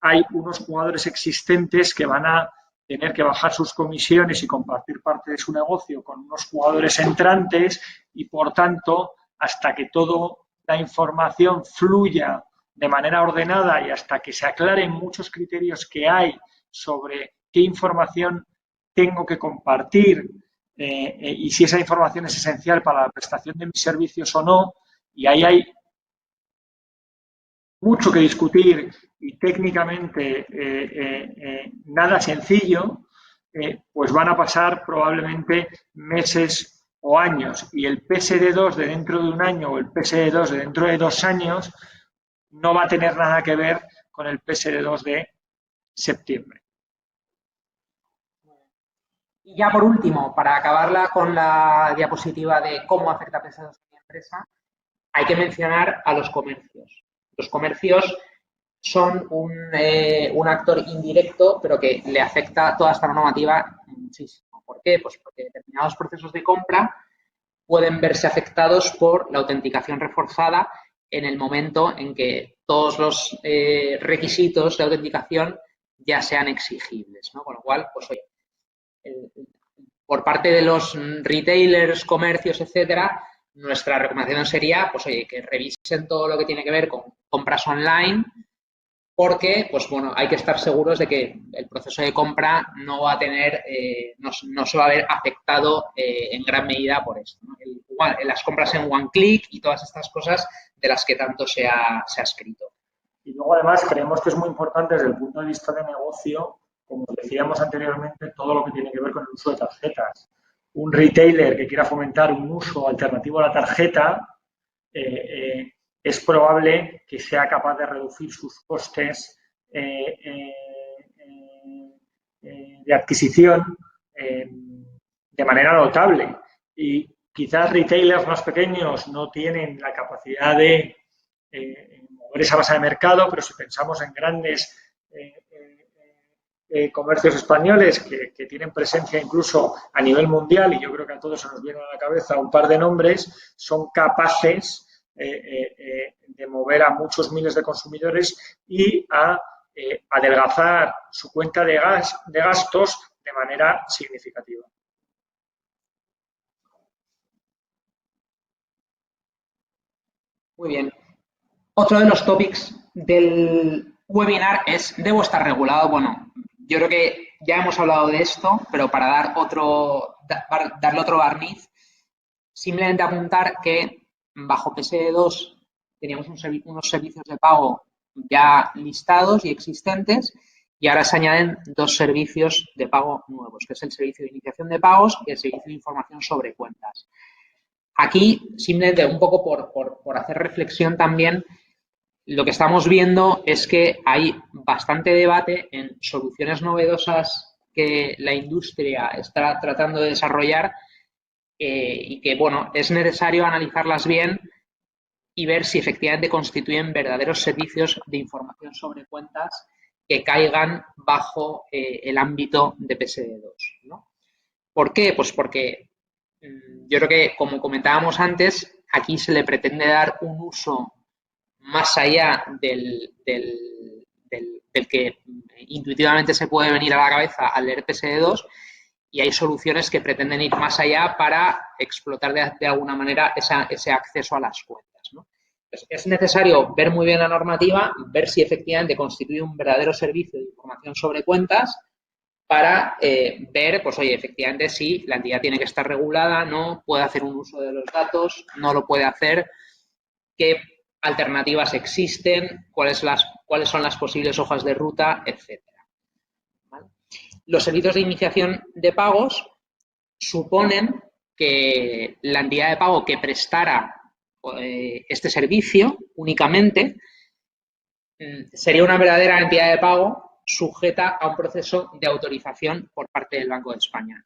hay unos jugadores existentes que van a tener que bajar sus comisiones y compartir parte de su negocio con unos jugadores entrantes y, por tanto, hasta que toda la información fluya de manera ordenada y hasta que se aclaren muchos criterios que hay sobre qué información tengo que compartir y si esa información es esencial para la prestación de mis servicios o no, y ahí hay mucho que discutir y técnicamente nada sencillo, pues van a pasar probablemente meses o años, y el PSD2 de dentro de un año o el PSD2 de dentro de 2 años no va a tener nada que ver con el PSD2 de septiembre. Y ya por último, para acabarla con la diapositiva de cómo afecta PSD2 a mi empresa, hay que mencionar a los comercios. Los comercios son un actor indirecto, pero que le afecta toda esta normativa muchísimo. ¿Por qué? Pues porque determinados procesos de compra pueden verse afectados por la autenticación reforzada en el momento en que todos los requisitos de autenticación ya sean exigibles, ¿no? Con lo cual, pues oye, por parte de los retailers, comercios, etcétera, nuestra recomendación sería, pues oye, que revisen todo lo que tiene que ver con compras online, porque, pues bueno, hay que estar seguros de que el proceso de compra no va a tener, no se va a ver afectado en gran medida por esto, ¿no? Las compras en one click y todas estas cosas de las que tanto se ha escrito. Y luego, además, creemos que es muy importante desde el punto de vista de negocio, como decíamos anteriormente, todo lo que tiene que ver con el uso de tarjetas. Un retailer que quiera fomentar un uso alternativo a la tarjeta, es probable que sea capaz de reducir sus costes de adquisición de manera notable. Y quizás retailers más pequeños no tienen la capacidad de mover esa base de mercado, pero si pensamos en grandes comercios españoles que tienen presencia incluso a nivel mundial, y yo creo que a todos se nos viene a la cabeza un par de nombres, son capaces de mover a muchos miles de consumidores y a adelgazar su cuenta de gastos de manera significativa. Muy bien. Otro de los topics del webinar es, ¿debo estar regulado? Bueno, yo creo que ya hemos hablado de esto, pero para darle otro barniz, simplemente apuntar que bajo PSD2 teníamos unos servicios de pago ya listados y existentes, y ahora se añaden 2 servicios de pago nuevos, que es el servicio de iniciación de pagos y el servicio de información sobre cuentas. Aquí, simplemente un poco por hacer reflexión también, lo que estamos viendo es que hay bastante debate en soluciones novedosas que la industria está tratando de desarrollar y que, bueno, es necesario analizarlas bien y ver si efectivamente constituyen verdaderos servicios de información sobre cuentas que caigan bajo el ámbito de PSD2, ¿no? ¿Por qué? Pues porque yo creo que, como comentábamos antes, aquí se le pretende dar un uso más allá del que intuitivamente se puede venir a la cabeza al leer PSD2, y hay soluciones que pretenden ir más allá para explotar de alguna manera ese acceso a las cuentas, ¿no? Pues es necesario ver muy bien la normativa, ver si efectivamente constituye un verdadero servicio de información sobre cuentas para ver, pues oye, efectivamente si la entidad tiene que estar regulada, no puede hacer un uso de los datos, no lo puede hacer, qué alternativas existen, cuáles son las posibles hojas de ruta, etcétera. ¿Vale? Los servicios de iniciación de pagos suponen que la entidad de pago que prestara este servicio únicamente sería una verdadera entidad de pago sujeta a un proceso de autorización por parte del Banco de España.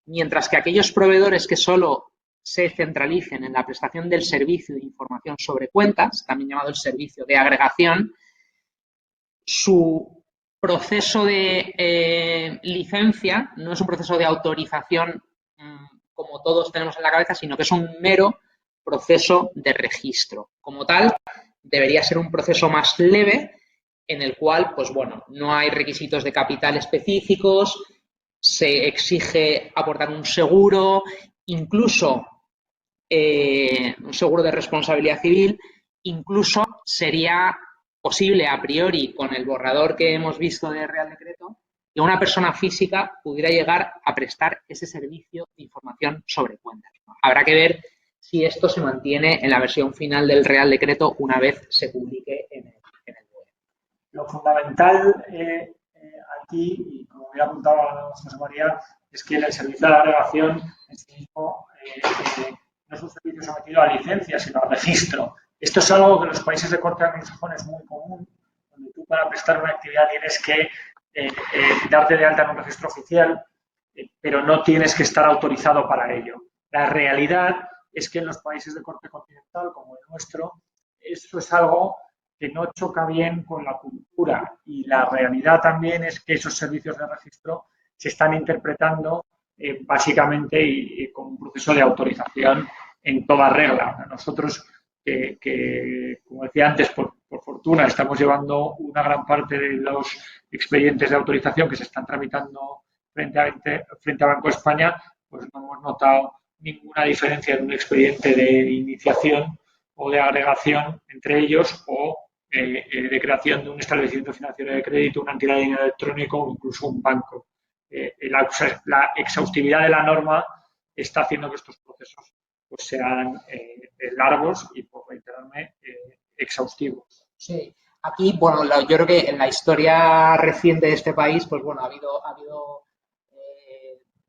Mientras que aquellos proveedores que solo se centralicen en la prestación del servicio de información sobre cuentas, también llamado el servicio de agregación, su proceso de licencia no es un proceso de autorización como todos tenemos en la cabeza, sino que es un mero proceso de registro. Como tal, debería ser un proceso más leve en el cual, pues bueno, no hay requisitos de capital específicos, se exige aportar un seguro, incluso un seguro de responsabilidad civil, incluso sería posible a priori, con el borrador que hemos visto de Real Decreto, que una persona física pudiera llegar a prestar ese servicio de información sobre cuentas. Habrá que ver si esto se mantiene en la versión final del Real Decreto una vez se publique en el web. Lo fundamental aquí, y como bien apuntaba José María, es que el servicio de agregación en sí mismo no es un servicio sometido a licencia, sino a registro. Esto es algo que en los países de corte anglosajón es muy común, donde tú para prestar una actividad tienes que darte de alta en un registro oficial, pero no tienes que estar autorizado para ello. La realidad es que en los países de corte continental, como el nuestro, eso es algo que no choca bien con la cultura, y la realidad también es que esos servicios de registro se están interpretando básicamente y con un proceso de autorización en toda regla. Nosotros, como decía antes, por fortuna, estamos llevando una gran parte de los expedientes de autorización que se están tramitando frente a Banco España, pues no hemos notado ninguna diferencia en un expediente de iniciación o de agregación entre ellos, o de creación de un establecimiento financiero de crédito, una entidad de dinero electrónico o incluso un banco. La exhaustividad de la norma está haciendo que estos procesos pues sean largos y, por reiterarme, exhaustivos. Sí, aquí, bueno, yo creo que en la historia reciente de este país, pues bueno, ha habido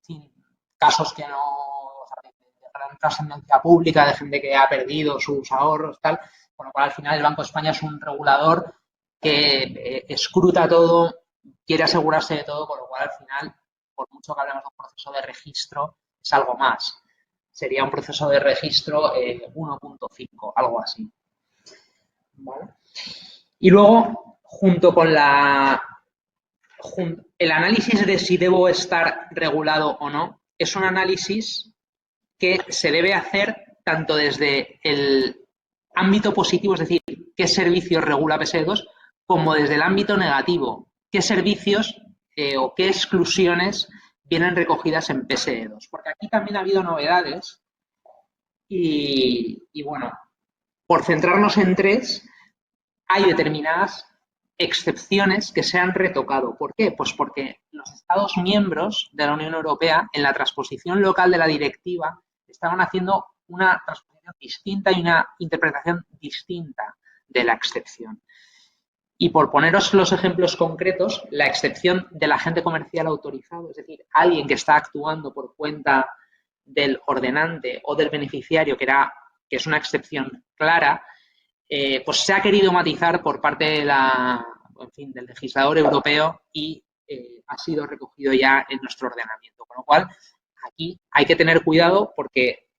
sí, casos que no, o sea, de gran trascendencia pública, de gente que ha perdido sus ahorros, tal, con lo cual al final el Banco de España es un regulador que escruta todo, quiere asegurarse de todo, con lo cual al final, por mucho que hablemos de un proceso de registro, es algo más. Sería un proceso de registro 1.5, algo así. ¿Vale? Y luego, junto con el análisis de si debo estar regulado o no, es un análisis que se debe hacer tanto desde el ámbito positivo, es decir, qué servicios regula PSD2, como desde el ámbito negativo, qué servicios o qué exclusiones vienen recogidas en PSD2. Porque aquí también ha habido novedades y bueno, por centrarnos en tres, hay determinadas excepciones que se han retocado. ¿Por qué? Pues porque los Estados miembros de la Unión Europea, en la transposición local de la directiva, estaban haciendo una transposición distinta y una interpretación distinta de la excepción. Y por poneros los ejemplos concretos, la excepción del agente comercial autorizado, es decir, alguien que está actuando por cuenta del ordenante o del beneficiario, que es una excepción clara, pues se ha querido matizar por parte del legislador europeo y ha sido recogido ya en nuestro ordenamiento. Con lo cual, aquí hay que tener cuidado porque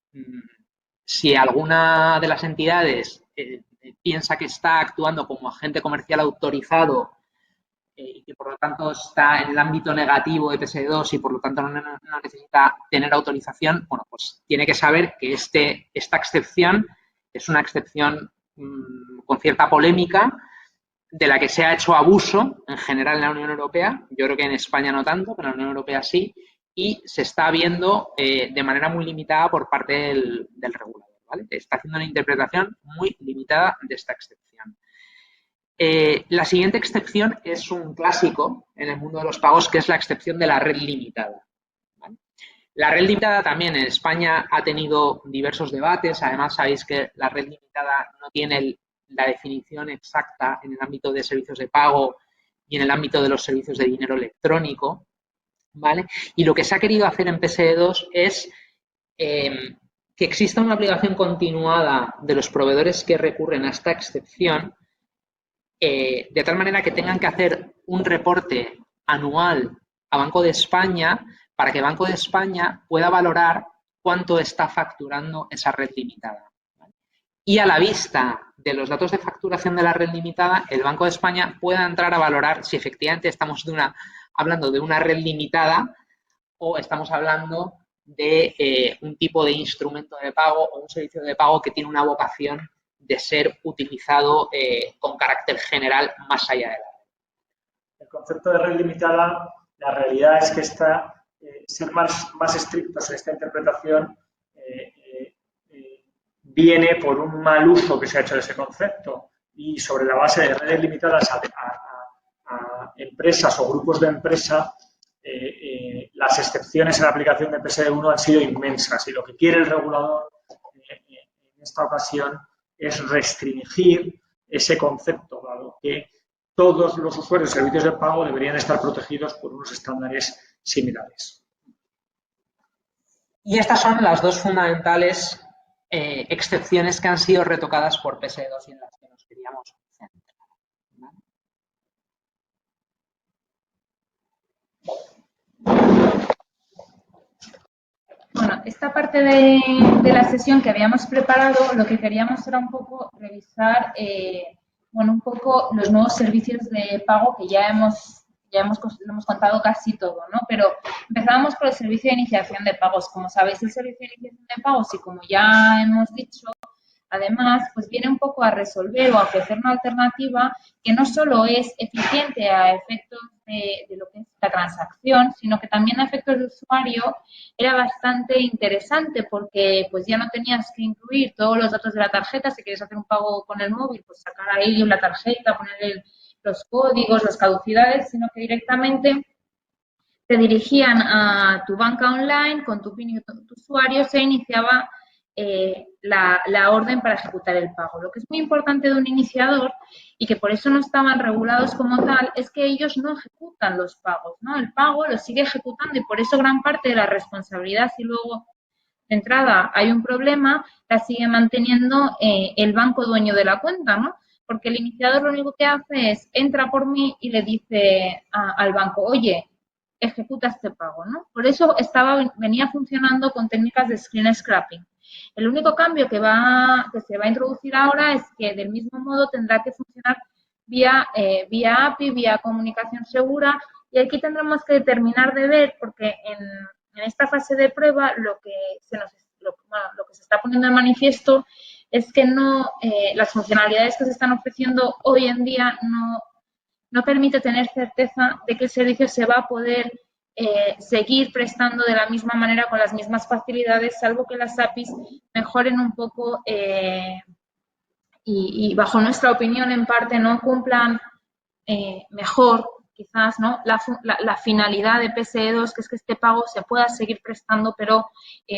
si alguna de las entidades piensa que está actuando como agente comercial autorizado y que por lo tanto está en el ámbito negativo de PSD2 y por lo tanto no necesita tener autorización, bueno, pues tiene que saber que esta excepción es una excepción con cierta polémica, de la que se ha hecho abuso en general en la Unión Europea. Yo creo que en España no tanto, pero en la Unión Europea sí, y se está viendo de manera muy limitada por parte del regulador, ¿vale? Está haciendo una interpretación muy limitada de esta excepción. La siguiente excepción es un clásico en el mundo de los pagos, que es la excepción de la red limitada, ¿vale? La red limitada también en España ha tenido diversos debates. Además, sabéis que la red limitada no tiene la definición exacta en el ámbito de servicios de pago y en el ámbito de los servicios de dinero electrónico, ¿vale? Y lo que se ha querido hacer en PSD2 es que exista una obligación continuada de los proveedores que recurren a esta excepción, de tal manera que tengan que hacer un reporte anual a Banco de España para que Banco de España pueda valorar cuánto está facturando esa red limitada, ¿vale? Y a la vista de los datos de facturación de la red limitada, el Banco de España pueda entrar a valorar si efectivamente estamos hablando de una red limitada o estamos hablando de un tipo de instrumento de pago o un servicio de pago que tiene una vocación de ser utilizado con carácter general más allá de la red. El concepto de red limitada, la realidad es que ser más estrictos en esta interpretación viene por un mal uso que se ha hecho de ese concepto, y sobre la base de redes limitadas a empresas o grupos de empresa, las excepciones en la aplicación de PSD1 han sido inmensas, y lo que quiere el regulador en esta ocasión es restringir ese concepto, dado que todos los usuarios de servicios de pago deberían estar protegidos por unos estándares similares. Y estas son las dos fundamentales excepciones que han sido retocadas por PSD2 y en las que nos queríamos centrar, ¿vale? Bueno, esta parte de la sesión que habíamos preparado, lo que queríamos era un poco revisar, bueno, un poco los nuevos servicios de pago que ya hemos contado casi todo, ¿no? Pero empezábamos por el servicio de iniciación de pagos. Como sabéis, el servicio de iniciación de pagos, y como ya hemos dicho, además, pues viene un poco a resolver o a ofrecer una alternativa que no solo es eficiente a efectos de lo que es la transacción, sino que también a efectos de usuario era bastante interesante porque pues ya no tenías que incluir todos los datos de la tarjeta. Si quieres hacer un pago con el móvil, pues sacar ahí la tarjeta, ponerle los códigos, las caducidades, sino que directamente te dirigían a tu banca online con tu PIN y tu usuario, se iniciaba la orden para ejecutar el pago. Lo que es muy importante de un iniciador y que por eso no estaban regulados como tal es que ellos no ejecutan los pagos, ¿no? El pago lo sigue ejecutando y por eso gran parte de la responsabilidad, si luego de entrada hay un problema, la sigue manteniendo el banco dueño de la cuenta, ¿no? Porque el iniciador lo único que hace es entra por mí y le dice al banco, oye, ejecuta este pago, ¿no? Por eso venía funcionando con técnicas de screen scrapping. El único cambio que se va a introducir ahora es que del mismo modo tendrá que funcionar vía API, vía comunicación segura, y aquí tendremos que terminar de ver, porque en esta fase de prueba lo que se está poniendo de manifiesto es que las funcionalidades que se están ofreciendo hoy en día no permite tener certeza de que el servicio se va a poder seguir prestando de la misma manera, con las mismas facilidades, salvo que las APIs mejoren un poco y bajo nuestra opinión, en parte, no cumplan mejor, quizás, ¿no? la finalidad de PSD2, que es que este pago se pueda seguir prestando, pero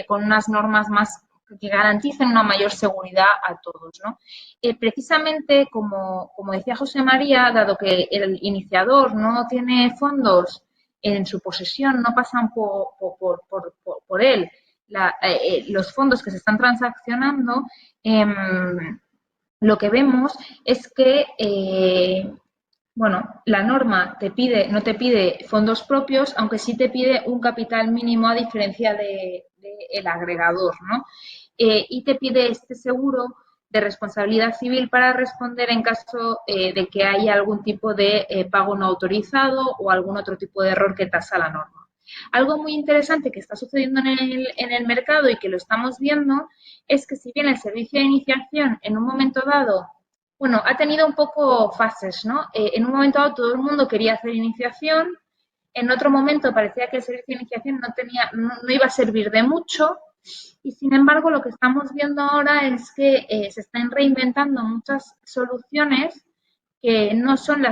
con unas normas más que garanticen una mayor seguridad a todos, ¿no? Precisamente, como decía José María, dado que el iniciador no tiene fondos en su posesión, no pasan por él los fondos que se están transaccionando, lo que vemos es que bueno, la norma no te pide fondos propios, aunque sí te pide un capital mínimo a diferencia del agregador, ¿no? Y te pide este seguro de responsabilidad civil para responder en caso de que haya algún tipo de pago no autorizado o algún otro tipo de error que tasa la norma. Algo muy interesante que está sucediendo en el mercado y que lo estamos viendo es que si bien el servicio de iniciación en un momento dado, bueno, ha tenido un poco fases, ¿no? En un momento dado todo el mundo quería hacer iniciación, en otro momento parecía que el servicio de iniciación no iba a servir de mucho, y sin embargo lo que estamos viendo ahora es que se están reinventando muchas soluciones que no son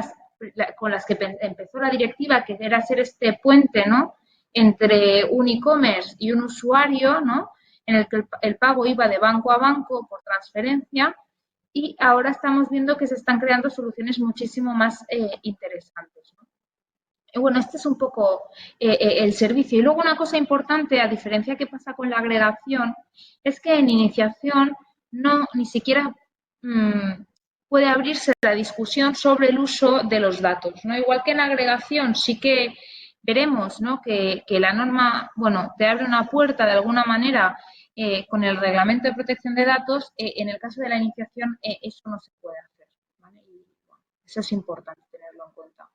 con las que empezó la directiva, que era ser este puente, ¿no?, entre un e-commerce y un usuario, ¿no?, en el que el pago iba de banco a banco por transferencia, y ahora estamos viendo que se están creando soluciones muchísimo más interesantes, ¿no? Bueno, este es un poco el servicio. Y luego una cosa importante, a diferencia que pasa con la agregación, es que en iniciación ni siquiera puede abrirse la discusión sobre el uso de los datos, ¿no? Igual que en agregación sí que veremos, ¿no?, que la norma, bueno, te abre una puerta de alguna manera con el reglamento de protección de datos. En el caso de la iniciación eso no se puede hacer, ¿vale? Y, bueno, eso es importante tenerlo en cuenta.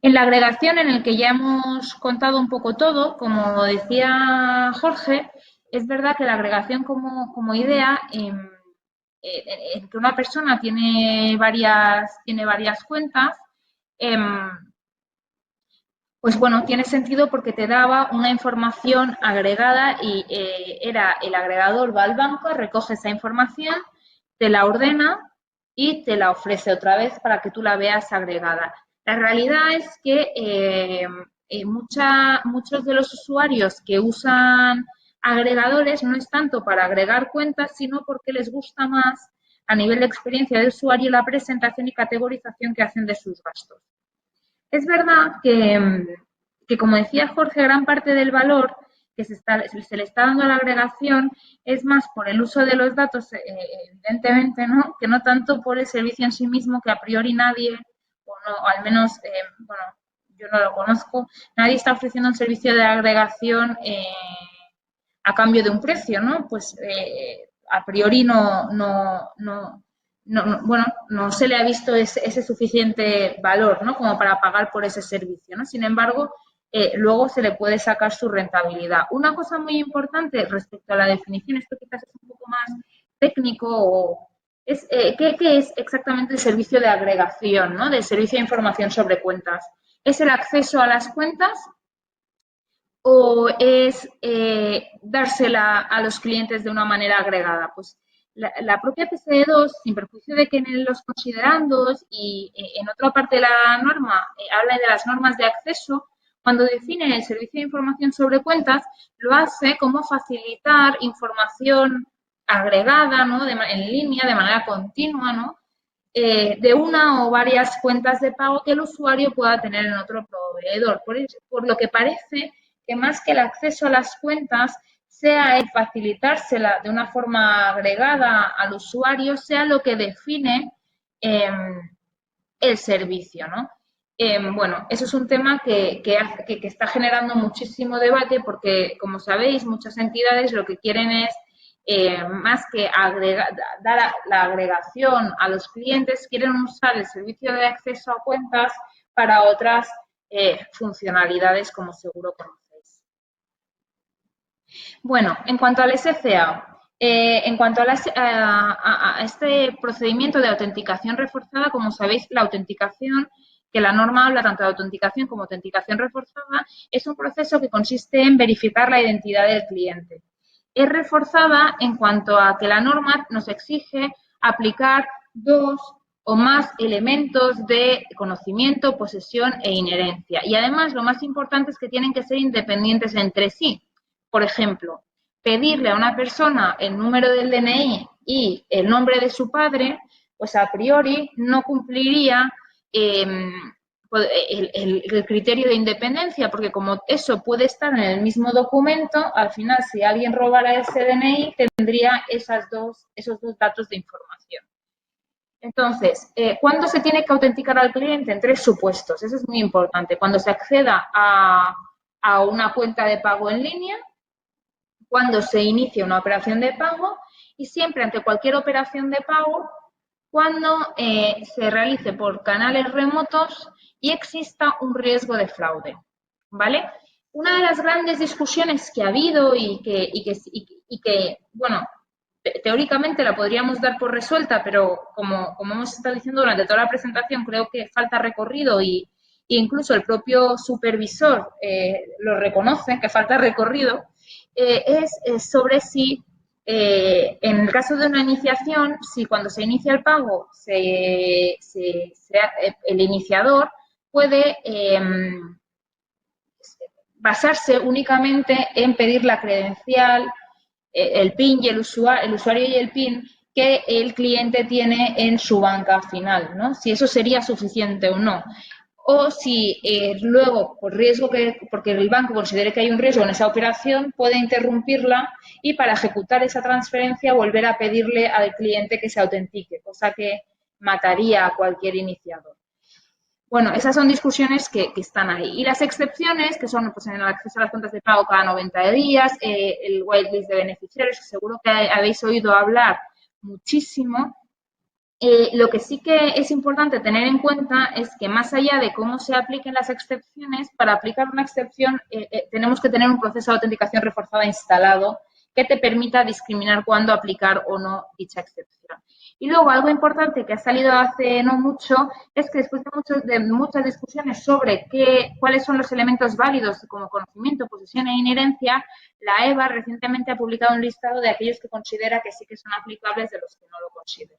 En la agregación, en el que ya hemos contado un poco todo, como decía Jorge, es verdad que la agregación como idea, en que una persona tiene varias cuentas, pues bueno, tiene sentido porque te daba una información agregada y era el agregador va al banco, recoge esa información, te la ordena y te la ofrece otra vez para que tú la veas agregada. La realidad es que muchos de los usuarios que usan agregadores no es tanto para agregar cuentas, sino porque les gusta más a nivel de experiencia de usuario la presentación y categorización que hacen de sus gastos. Es verdad que como decía Jorge, gran parte del valor que se le está dando a la agregación es más por el uso de los datos, evidentemente, ¿no? Que no tanto por el servicio en sí mismo, que a priori nadie, o no, al menos, bueno, yo no lo conozco, nadie está ofreciendo un servicio de agregación a cambio de un precio, ¿no? Pues a priori bueno, no se le ha visto ese suficiente valor, ¿no? Como para pagar por ese servicio, ¿no? Sin embargo, luego se le puede sacar su rentabilidad. Una cosa muy importante respecto a la definición, esto quizás es un poco más técnico, es ¿qué es exactamente el servicio de agregación, ¿no? Del servicio de información sobre cuentas? ¿Es el acceso a las cuentas o es dársela a los clientes de una manera agregada? Pues la propia PCE2, sin perjuicio de que en los considerandos y en otra parte de la norma habla de las normas de acceso, cuando define el servicio de información sobre cuentas, lo hace como facilitar información agregada, ¿no? En línea, de manera continua, ¿no? De una o varias cuentas de pago que el usuario pueda tener en otro proveedor. Por lo que parece que más que el acceso a las cuentas sea el facilitársela de una forma agregada al usuario, sea lo que define el servicio, ¿no? Bueno, eso es un tema que está generando muchísimo debate porque, como sabéis, muchas entidades lo que quieren es, más que dar la agregación a los clientes, quieren usar el servicio de acceso a cuentas para otras funcionalidades, como seguro conocéis. Bueno, en cuanto al SCA, en cuanto a este procedimiento de autenticación reforzada, como sabéis, la autenticación, que la norma habla tanto de autenticación como autenticación reforzada, es un proceso que consiste en verificar la identidad del cliente. Es reforzada en cuanto a que la norma nos exige aplicar 2 o más elementos de conocimiento, posesión e inherencia. Y además, lo más importante es que tienen que ser independientes entre sí. Por ejemplo, pedirle a una persona el número del DNI y el nombre de su padre, pues a priori no cumpliría el criterio de independencia, porque como eso puede estar en el mismo documento, al final si alguien robara ese DNI tendría esos dos datos de información. Entonces, ¿cuándo se tiene que autenticar al cliente? En 3 supuestos, eso es muy importante. Cuando se acceda a una cuenta de pago en línea, cuando se inicia una operación de pago y siempre ante cualquier operación de pago cuando se realice por canales remotos y exista un riesgo de fraude, ¿vale? Una de las grandes discusiones que ha habido y que bueno, teóricamente la podríamos dar por resuelta, pero como hemos estado diciendo durante toda la presentación, creo que falta recorrido y incluso el propio supervisor lo reconoce, que falta recorrido, es sobre si en el caso de una iniciación, si cuando se inicia el pago el iniciador puede basarse únicamente en pedir la credencial, el PIN y el usuario y el PIN que el cliente tiene en su banca final, ¿no? Si eso sería suficiente o no. O si luego, por riesgo porque el banco considere que hay un riesgo en esa operación, puede interrumpirla y para ejecutar esa transferencia volver a pedirle al cliente que se autentique, cosa que mataría a cualquier iniciador. Bueno, esas son discusiones que están ahí. Y las excepciones, que son pues, en el acceso a las cuentas de pago cada 90 días, el whitelist de beneficiarios, que seguro que habéis oído hablar muchísimo. Lo que sí que es importante tener en cuenta es que más allá de cómo se apliquen las excepciones, para aplicar una excepción tenemos que tener un proceso de autenticación reforzada instalado que te permita discriminar cuándo aplicar o no dicha excepción. Y luego algo importante que ha salido hace no mucho es que después de muchas discusiones sobre cuáles son los elementos válidos como conocimiento, posesión e inherencia, la EBA recientemente ha publicado un listado de aquellos que considera que sí que son aplicables de los que no lo consideran.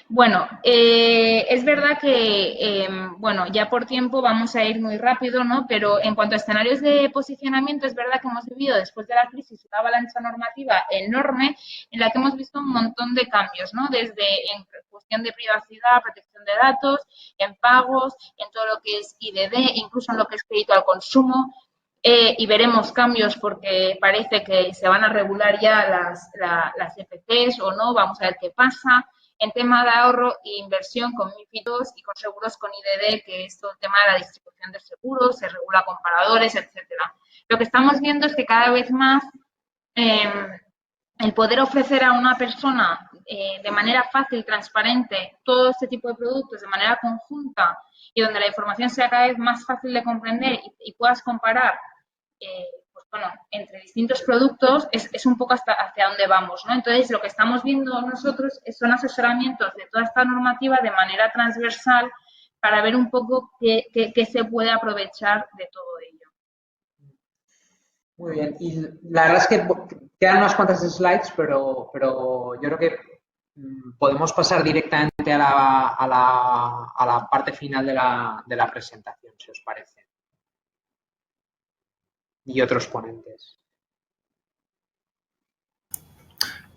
Bueno, es verdad que, bueno, ya por tiempo vamos a ir muy rápido, ¿no? Pero en cuanto a escenarios de posicionamiento, es verdad que hemos vivido después de la crisis una avalancha normativa enorme en la que hemos visto un montón de cambios, ¿no? Desde en cuestión de privacidad, protección de datos, en pagos, en todo lo que es IDD, incluso en lo que es crédito al consumo. Y veremos cambios porque parece que se van a regular ya las EPCs o no, vamos a ver qué pasa. En tema de ahorro e inversión con MiFID II y con seguros con IDD, que es todo el tema de la distribución de seguros, se regula comparadores, etcétera. Lo que estamos viendo es que cada vez más el poder ofrecer a una persona de manera fácil y transparente todo este tipo de productos de manera conjunta y donde la información sea cada vez más fácil de comprender y puedas comparar pues bueno, entre distintos productos es un poco hacia dónde vamos, ¿no? Entonces, lo que estamos viendo nosotros son asesoramientos de toda esta normativa de manera transversal para ver un poco qué se puede aprovechar de todo ello. Muy bien. Y la verdad es que quedan unas cuantas slides, pero yo creo que podemos pasar directamente a la parte final de la presentación, si os parece. Y otros ponentes.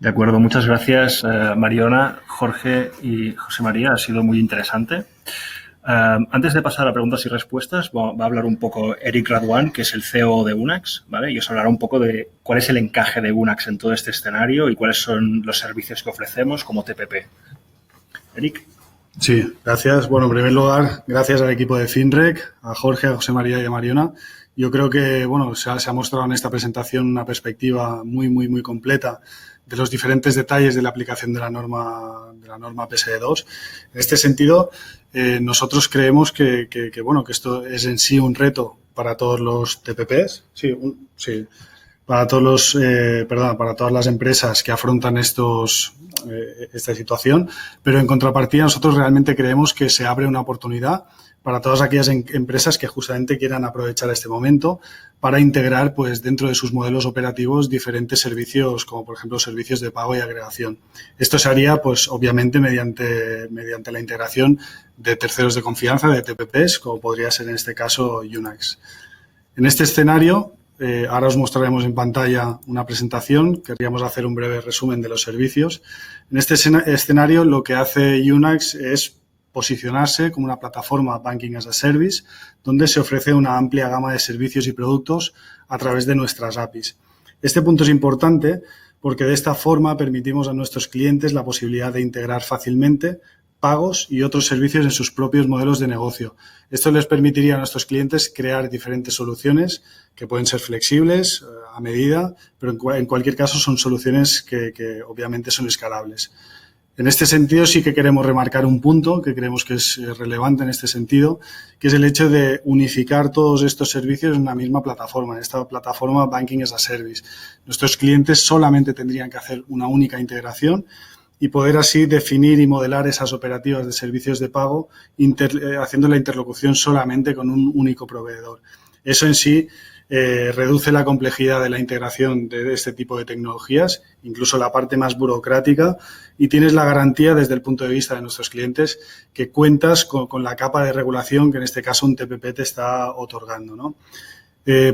De acuerdo, muchas gracias, Mariona, Jorge y José María. Ha sido muy interesante. Antes de pasar a preguntas y respuestas, va a hablar un poco Eric Radwan, que es el CEO de Unax, ¿vale? Y os hablará un poco de cuál es el encaje de Unax en todo este escenario y cuáles son los servicios que ofrecemos como TPP. Eric. Sí, gracias. Bueno, en primer lugar, gracias al equipo de FinRec, a Jorge, a José María y a Mariona. Yo creo que, bueno, se ha mostrado en esta presentación una perspectiva muy completa de los diferentes detalles de la aplicación de la norma PSD2. En este sentido, nosotros creemos que esto es en sí un reto para todos los TPPs. Para todas las empresas que afrontan esta situación, pero en contrapartida nosotros realmente creemos que se abre una oportunidad para todas aquellas empresas que justamente quieran aprovechar este momento para integrar pues dentro de sus modelos operativos diferentes servicios, como por ejemplo servicios de pago y agregación. Esto se haría pues obviamente mediante la integración de terceros de confianza, de TPPs, como podría ser en este caso Unax. En este escenario, ahora os mostraremos en pantalla una presentación. Querríamos hacer un breve resumen de los servicios. En este escenario, lo que hace Unax es posicionarse como una plataforma Banking as a Service, donde se ofrece una amplia gama de servicios y productos a través de nuestras APIs. Este punto es importante porque de esta forma permitimos a nuestros clientes la posibilidad de integrar fácilmente pagos y otros servicios en sus propios modelos de negocio. Esto les permitiría a nuestros clientes crear diferentes soluciones que pueden ser flexibles, a medida, pero en cualquier caso son soluciones que obviamente son escalables. En este sentido sí que queremos remarcar un punto que creemos que es relevante en este sentido, que es el hecho de unificar todos estos servicios en una misma plataforma, en esta plataforma Banking as a Service. Nuestros clientes solamente tendrían que hacer una única integración y poder así definir y modelar esas operativas de servicios de pago haciendo la interlocución solamente con un único proveedor. Eso en sí reduce la complejidad de la integración de este tipo de tecnologías, incluso la parte más burocrática, y tienes la garantía desde el punto de vista de nuestros clientes que cuentas con la capa de regulación que en este caso un TPP te está otorgando, ¿no?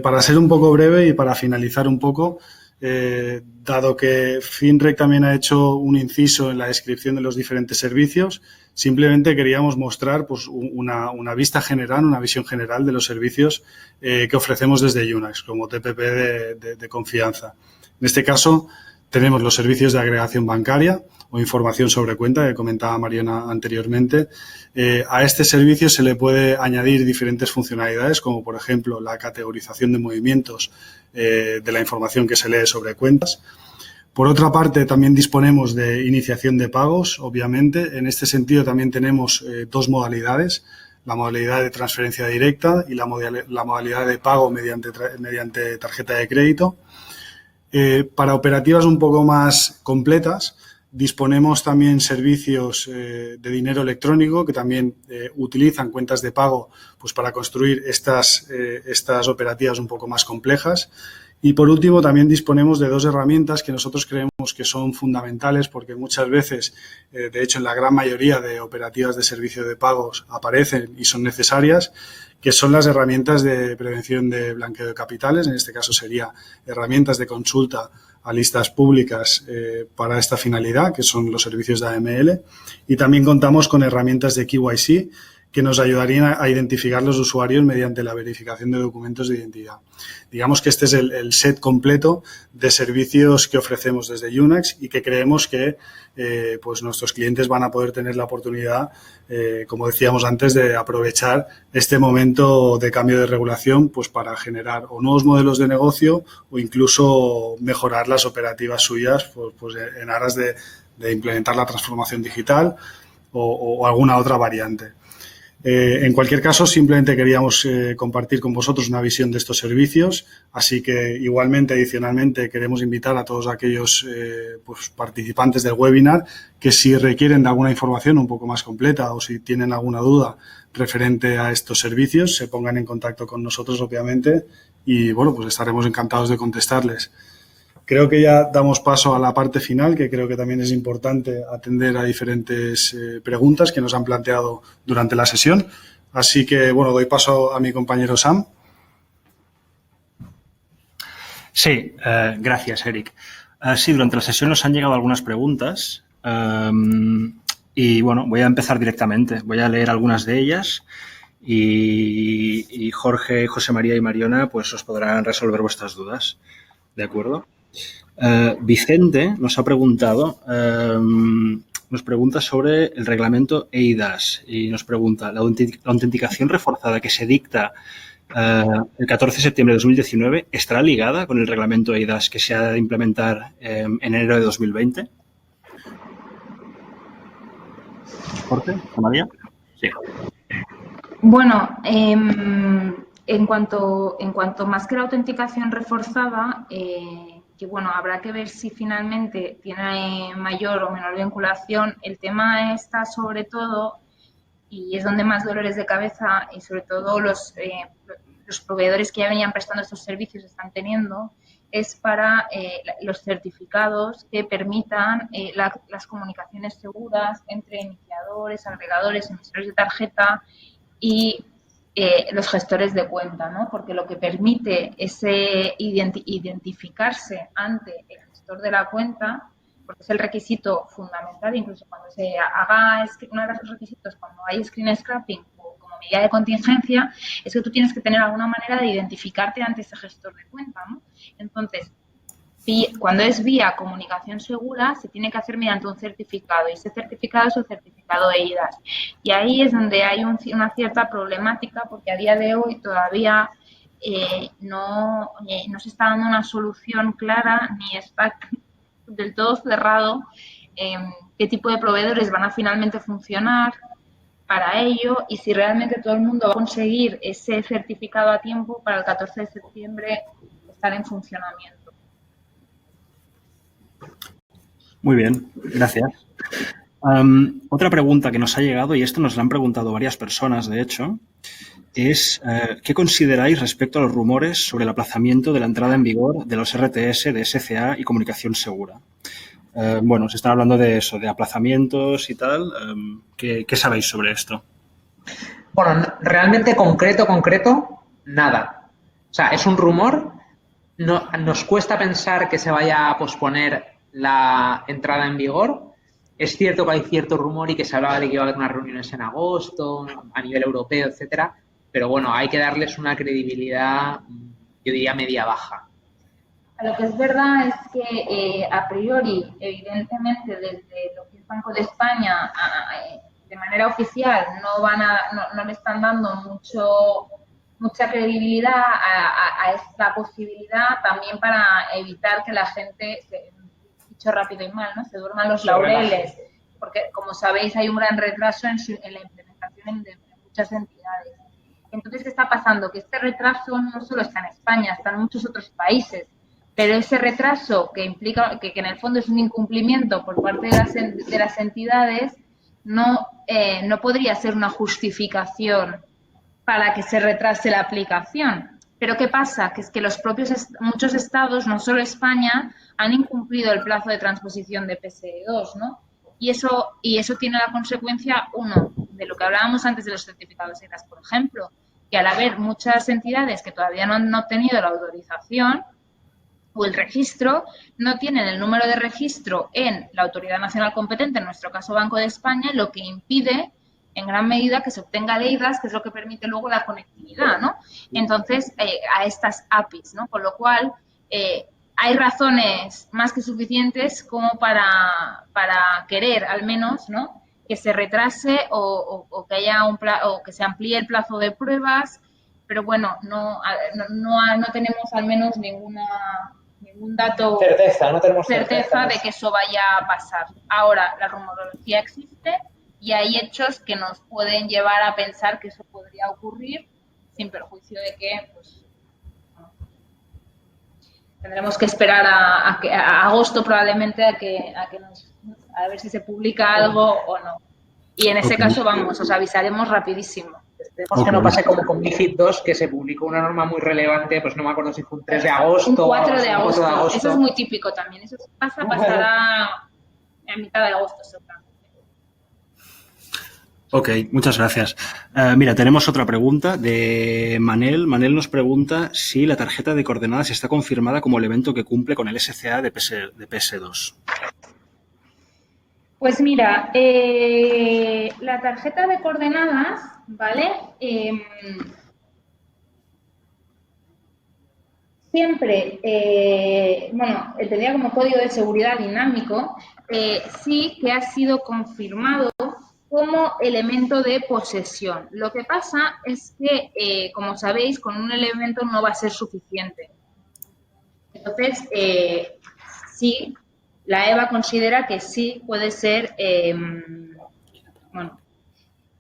Para ser un poco breve y para finalizar un poco, dado que FinRec también ha hecho un inciso en la descripción de los diferentes servicios, simplemente queríamos mostrar pues, una vista general, una visión general de los servicios que ofrecemos desde Unax como TPP de confianza. En este caso, tenemos los servicios de agregación bancaria o información sobre cuenta que comentaba Mariona anteriormente. A este servicio se le puede añadir diferentes funcionalidades, como por ejemplo la categorización de movimientos de la información que se lee sobre cuentas. Por otra parte, también disponemos de iniciación de pagos, obviamente. En este sentido también tenemos dos modalidades, la modalidad de transferencia directa y la modalidad de pago mediante tarjeta de crédito. Para operativas un poco más completas, disponemos también servicios de dinero electrónico que también utilizan cuentas de pago pues, para construir estas operativas un poco más complejas. Y por último, también disponemos de 2 herramientas que nosotros creemos que son fundamentales porque muchas veces, de hecho en la gran mayoría de operativas de servicio de pagos aparecen y son necesarias, que son las herramientas de prevención de blanqueo de capitales. En este caso sería herramientas de consulta a listas públicas para esta finalidad, que son los servicios de AML. Y también contamos con herramientas de KYC que nos ayudarían a identificar los usuarios mediante la verificación de documentos de identidad. Digamos que este es el set completo de servicios que ofrecemos desde Unax y que creemos que pues nuestros clientes van a poder tener la oportunidad, como decíamos antes, de aprovechar este momento de cambio de regulación pues para generar o nuevos modelos de negocio o incluso mejorar las operativas suyas pues en aras de implementar la transformación digital o alguna otra variante. En cualquier caso, simplemente queríamos compartir con vosotros una visión de estos servicios, así que igualmente, adicionalmente, queremos invitar a todos aquellos pues, participantes del webinar que si requieren de alguna información un poco más completa o si tienen alguna duda referente a estos servicios, se pongan en contacto con nosotros, obviamente, y bueno, pues estaremos encantados de contestarles. Creo que ya damos paso a la parte final, que creo que también es importante atender a diferentes preguntas que nos han planteado durante la sesión. Así que, bueno, doy paso a mi compañero Sam. Sí, gracias, Eric. Sí, durante la sesión nos han llegado algunas preguntas y, bueno, voy a empezar directamente. Voy a leer algunas de ellas y Jorge, José María y Mariona pues os podrán resolver vuestras dudas. ¿De acuerdo? Vicente nos ha preguntado, nos pregunta sobre el reglamento eIDAS y nos pregunta, ¿la autenticación reforzada que se dicta el 14 de septiembre de 2019 estará ligada con el reglamento eIDAS que se ha de implementar en enero de 2020? Jorge, María. Sí. Bueno, en cuanto más que la autenticación reforzada, que bueno, habrá que ver si finalmente tiene mayor o menor vinculación. El tema está sobre todo, y es donde más dolores de cabeza y sobre todo los proveedores que ya venían prestando estos servicios están teniendo, es para los certificados que permitan las comunicaciones seguras entre iniciadores, agregadores, emisores de tarjeta y los gestores de cuenta, ¿no? Porque lo que permite es identificarse ante el gestor de la cuenta, porque es el requisito fundamental, incluso cuando se haga uno de los requisitos, cuando hay screen scrapping o como medida de contingencia, es que tú tienes que tener alguna manera de identificarte ante ese gestor de cuenta, ¿no? Entonces, cuando es vía comunicación segura, se tiene que hacer mediante un certificado y ese certificado es el certificado eIDAS. Y ahí es donde hay una cierta problemática porque a día de hoy todavía no se está dando una solución clara ni está del todo cerrado qué tipo de proveedores van a finalmente funcionar para ello y si realmente todo el mundo va a conseguir ese certificado a tiempo para el 14 de septiembre estar en funcionamiento. Muy bien, gracias. Otra pregunta que nos ha llegado, y esto nos la han preguntado varias personas, de hecho, es ¿qué consideráis respecto a los rumores sobre el aplazamiento de la entrada en vigor de los RTS de SCA y comunicación segura? Bueno, se está hablando de eso, de aplazamientos y tal. ¿Qué sabéis sobre esto? Bueno, realmente concreto, nada. O sea, es un rumor. No, nos cuesta pensar que se vaya a posponer la entrada en vigor. Es cierto que hay cierto rumor y que se hablaba de que iba a haber unas reuniones en agosto, a nivel europeo, etcétera. Pero bueno, hay que darles una credibilidad, yo diría, media-baja. Lo que es verdad es que a priori, evidentemente, desde lo que es Banco de España, de manera oficial, no le están dando mucha credibilidad a esta posibilidad, también para evitar que la gente, dicho rápido y mal, ¿no? Se duerman los laureles, porque como sabéis hay un gran retraso en la implementación de muchas entidades. Entonces, ¿qué está pasando? Que este retraso no solo está en España, está en muchos otros países, pero ese retraso que implica que en el fondo es un incumplimiento por parte de las entidades no podría ser una justificación para que se retrase la aplicación. Pero ¿qué pasa? Que es que los propios muchos estados, no solo España, han incumplido el plazo de transposición de PSE2, ¿no? Y eso tiene la consecuencia, uno, de lo que hablábamos antes de los certificados ECAS, por ejemplo, que al haber muchas entidades que todavía no han obtenido la autorización o el registro, no tienen el número de registro en la autoridad nacional competente, en nuestro caso Banco de España, lo que impide en gran medida que se obtenga el eIDAS, que es lo que permite luego la conectividad, ¿no? Entonces, a estas APIs, ¿no? Con lo cual, hay razones más que suficientes como para querer, al menos, ¿no?, que se retrase o que haya o que se amplíe el plazo de pruebas, pero bueno, no tenemos al menos ningún dato no tenemos certeza de que eso vaya a pasar. Ahora, la rumorología existe y hay hechos que nos pueden llevar a pensar que eso podría ocurrir, sin perjuicio de que, pues, tendremos que esperar a agosto probablemente a ver si se publica algo o no. Y en ese caso, vamos, os avisaremos rapidísimo. Esperemos que no pase como con MiFID II, que se publicó una norma muy relevante, pues no me acuerdo si fue un 3 de agosto. Un 4 de agosto. 4 de agosto. Eso es muy típico también. Eso pasará a mitad de agosto, seguramente. Ok, muchas gracias. Mira, tenemos otra pregunta de Manel. Manel nos pregunta si la tarjeta de coordenadas está confirmada como el evento que cumple con el SCA de PS2. Pues mira, la tarjeta de coordenadas, ¿vale? Siempre, tendría como código de seguridad dinámico, sí que ha sido confirmado como elemento de posesión. Lo que pasa es que, como sabéis, con un elemento no va a ser suficiente. Entonces, sí, la EBA considera que sí puede ser,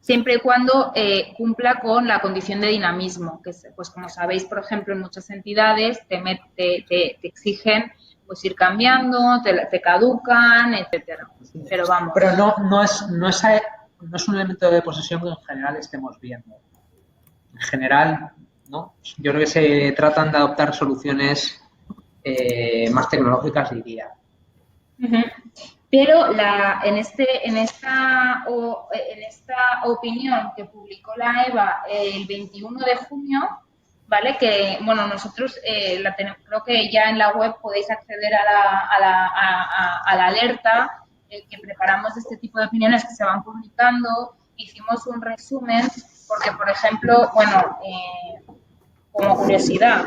siempre y cuando cumpla con la condición de dinamismo, que pues como sabéis, por ejemplo, en muchas entidades te exigen pues ir cambiando, te caducan, etcétera. Pero vamos. Pero no es un elemento de posesión que en general estemos viendo. En general, ¿no? Yo creo que se tratan de adoptar soluciones más tecnológicas, diría. Pero en esta opinión que publicó la EBA el 21 de junio, ¿vale? Que, bueno, nosotros creo que ya en la web podéis acceder a la alerta que preparamos de este tipo de opiniones que se van publicando. Hicimos un resumen porque, por ejemplo, bueno, como curiosidad,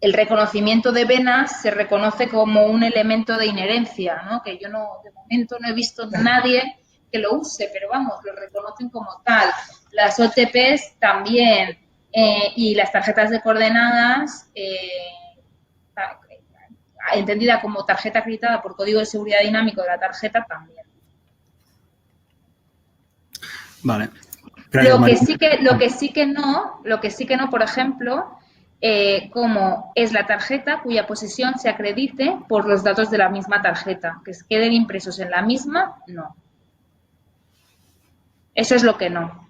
el reconocimiento de venas se reconoce como un elemento de inherencia, ¿no? Que yo de momento no he visto nadie que lo use, pero vamos, lo reconocen como tal. Las OTPs también, y las tarjetas de coordenadas, entendida como tarjeta acreditada por código de seguridad dinámico de la tarjeta también. Vale. Lo que sí que no, por ejemplo, como es la tarjeta cuya posesión se acredite por los datos de la misma tarjeta, que queden impresos en la misma, no. Eso es lo que no.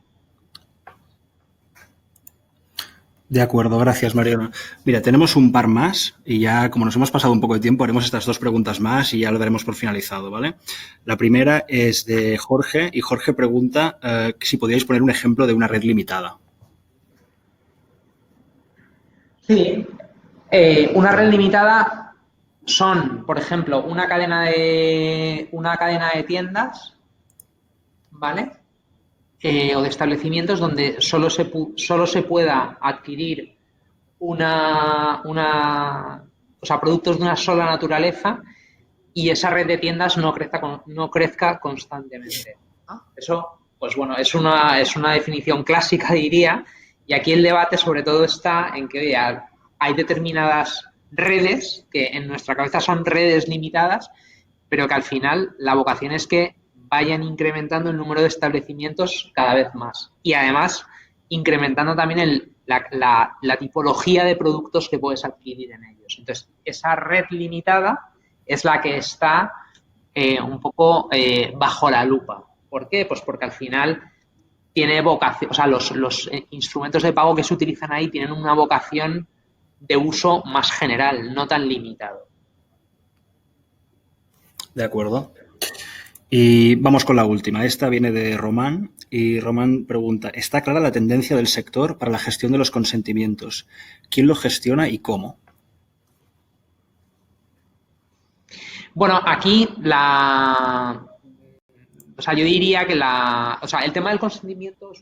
De acuerdo, gracias, Mariona. Mira, tenemos un par más y ya, como nos hemos pasado un poco de tiempo, haremos estas dos preguntas más y ya lo daremos por finalizado, ¿vale? La primera es de Jorge y Jorge pregunta si podíais poner un ejemplo de una red limitada. Sí, una red limitada son, por ejemplo, una cadena de tiendas, ¿vale? O de establecimientos donde solo se pueda adquirir productos de una sola naturaleza y esa red de tiendas no crezca constantemente. Eso, pues bueno, es una definición clásica, diría, y aquí el debate sobre todo está en que, oye, hay determinadas redes que en nuestra cabeza son redes limitadas, pero que al final la vocación es que vayan incrementando el número de establecimientos cada vez más. Y además, incrementando también la tipología de productos que puedes adquirir en ellos. Entonces, esa red limitada es la que está un poco bajo la lupa. ¿Por qué? Pues porque al final tiene vocación, o sea, los instrumentos de pago que se utilizan ahí tienen una vocación de uso más general, no tan limitado. De acuerdo. Y vamos con la última. Esta viene de Román y Román pregunta, ¿está clara la tendencia del sector para la gestión de los consentimientos? ¿Quién lo gestiona y cómo? Bueno, aquí yo diría que el tema del consentimiento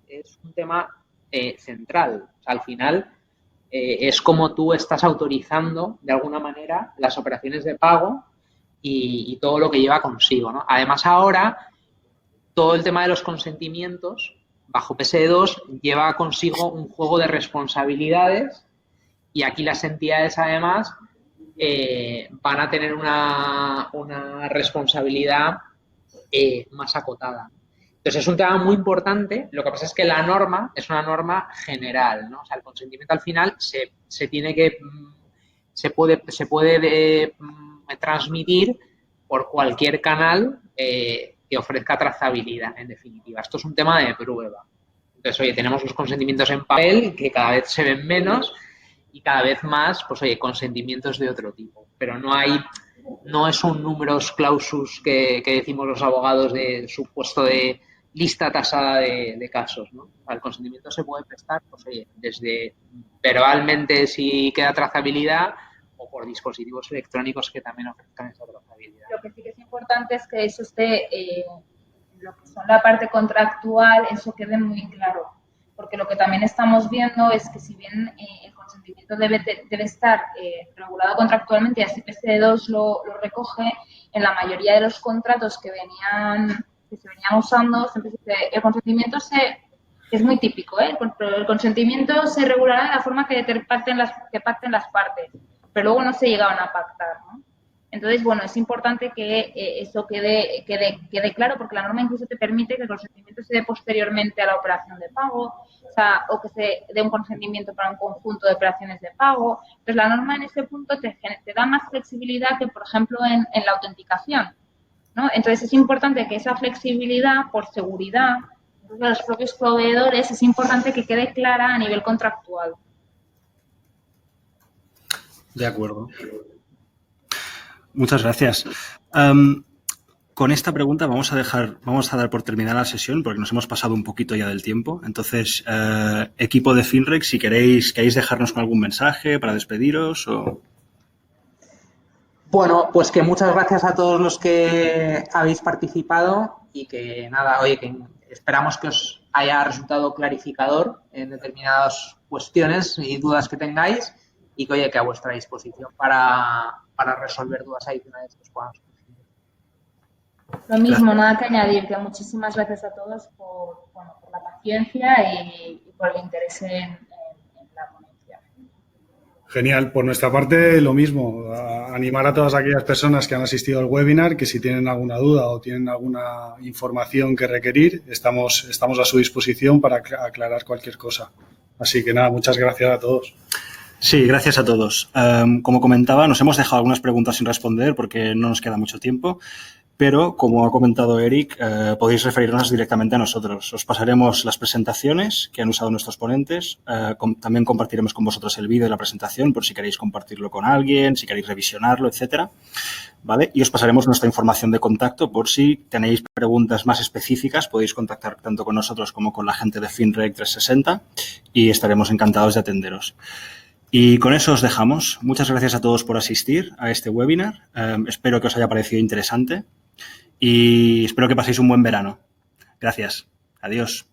es un tema central. O sea, al final es como tú estás autorizando de alguna manera las operaciones de pago y todo lo que lleva consigo, ¿no? Además, ahora todo el tema de los consentimientos bajo PSD2 lleva consigo un juego de responsabilidades y aquí las entidades además van a tener una responsabilidad más acotada. Entonces es un tema muy importante. Lo que pasa es que la norma es una norma general, ¿no? O sea, el consentimiento al final se puede transmitir por cualquier canal que ofrezca trazabilidad, en definitiva. Esto es un tema de prueba. Entonces, oye, tenemos los consentimientos en papel que cada vez se ven menos y cada vez más, pues oye, consentimientos de otro tipo. Pero no es un numerus clausus que decimos los abogados de supuesto de lista tasada de casos, ¿no? El consentimiento se puede prestar, pues oye, desde verbalmente si queda trazabilidad o por dispositivos electrónicos que también ofrezcan esa trazabilidad. Lo que sí que es importante es que eso esté, lo que son la parte contractual, eso quede muy claro. Porque lo que también estamos viendo es que si bien el consentimiento debe estar regulado contractualmente y así PSD2 lo recoge, en la mayoría de los contratos que se venían usando, siempre se dice, el consentimiento es muy típico, ¿eh? El consentimiento se regulará de la forma que pacten las partes, pero luego no se llegaban a pactar, ¿no? Entonces, bueno, es importante que eso quede claro, porque la norma incluso te permite que el consentimiento se dé posteriormente a la operación de pago, o que se dé un consentimiento para un conjunto de operaciones de pago. Entonces, la norma en ese punto te da más flexibilidad que, por ejemplo, en la autenticación, ¿no? Entonces, es importante que esa flexibilidad, por seguridad de los propios proveedores, es importante que quede clara a nivel contractual. De acuerdo. Muchas gracias. Con esta pregunta vamos a dar por terminada la sesión porque nos hemos pasado un poquito ya del tiempo. Entonces, equipo de Finrec, si queréis dejarnos con algún mensaje para despediros o... Bueno, pues que muchas gracias a todos los que habéis participado y que nada, oye, que esperamos que os haya resultado clarificador en determinadas cuestiones y dudas que tengáis y que, oye, que a vuestra disposición para resolver dudas adicionales que os puedan surgir. Lo mismo, nada que añadir, que muchísimas gracias a todos por la paciencia y por el interés en la ponencia. Genial. Por nuestra parte, lo mismo. Animar a todas aquellas personas que han asistido al webinar que si tienen alguna duda o tienen alguna información que requerir, estamos a su disposición para aclarar cualquier cosa. Así que nada, muchas gracias a todos. Sí, gracias a todos. Como comentaba, nos hemos dejado algunas preguntas sin responder porque no nos queda mucho tiempo, pero como ha comentado Eric, podéis referirnos directamente a nosotros. Os pasaremos las presentaciones que han usado nuestros ponentes. También compartiremos con vosotros el vídeo de la presentación por si queréis compartirlo con alguien, si queréis revisionarlo, etcétera. ¿Vale? Y os pasaremos nuestra información de contacto por si tenéis preguntas más específicas. Podéis contactar tanto con nosotros como con la gente de Finrec 360 y estaremos encantados de atenderos. Y con eso os dejamos. Muchas gracias a todos por asistir a este webinar. Espero que os haya parecido interesante y espero que paséis un buen verano. Gracias. Adiós.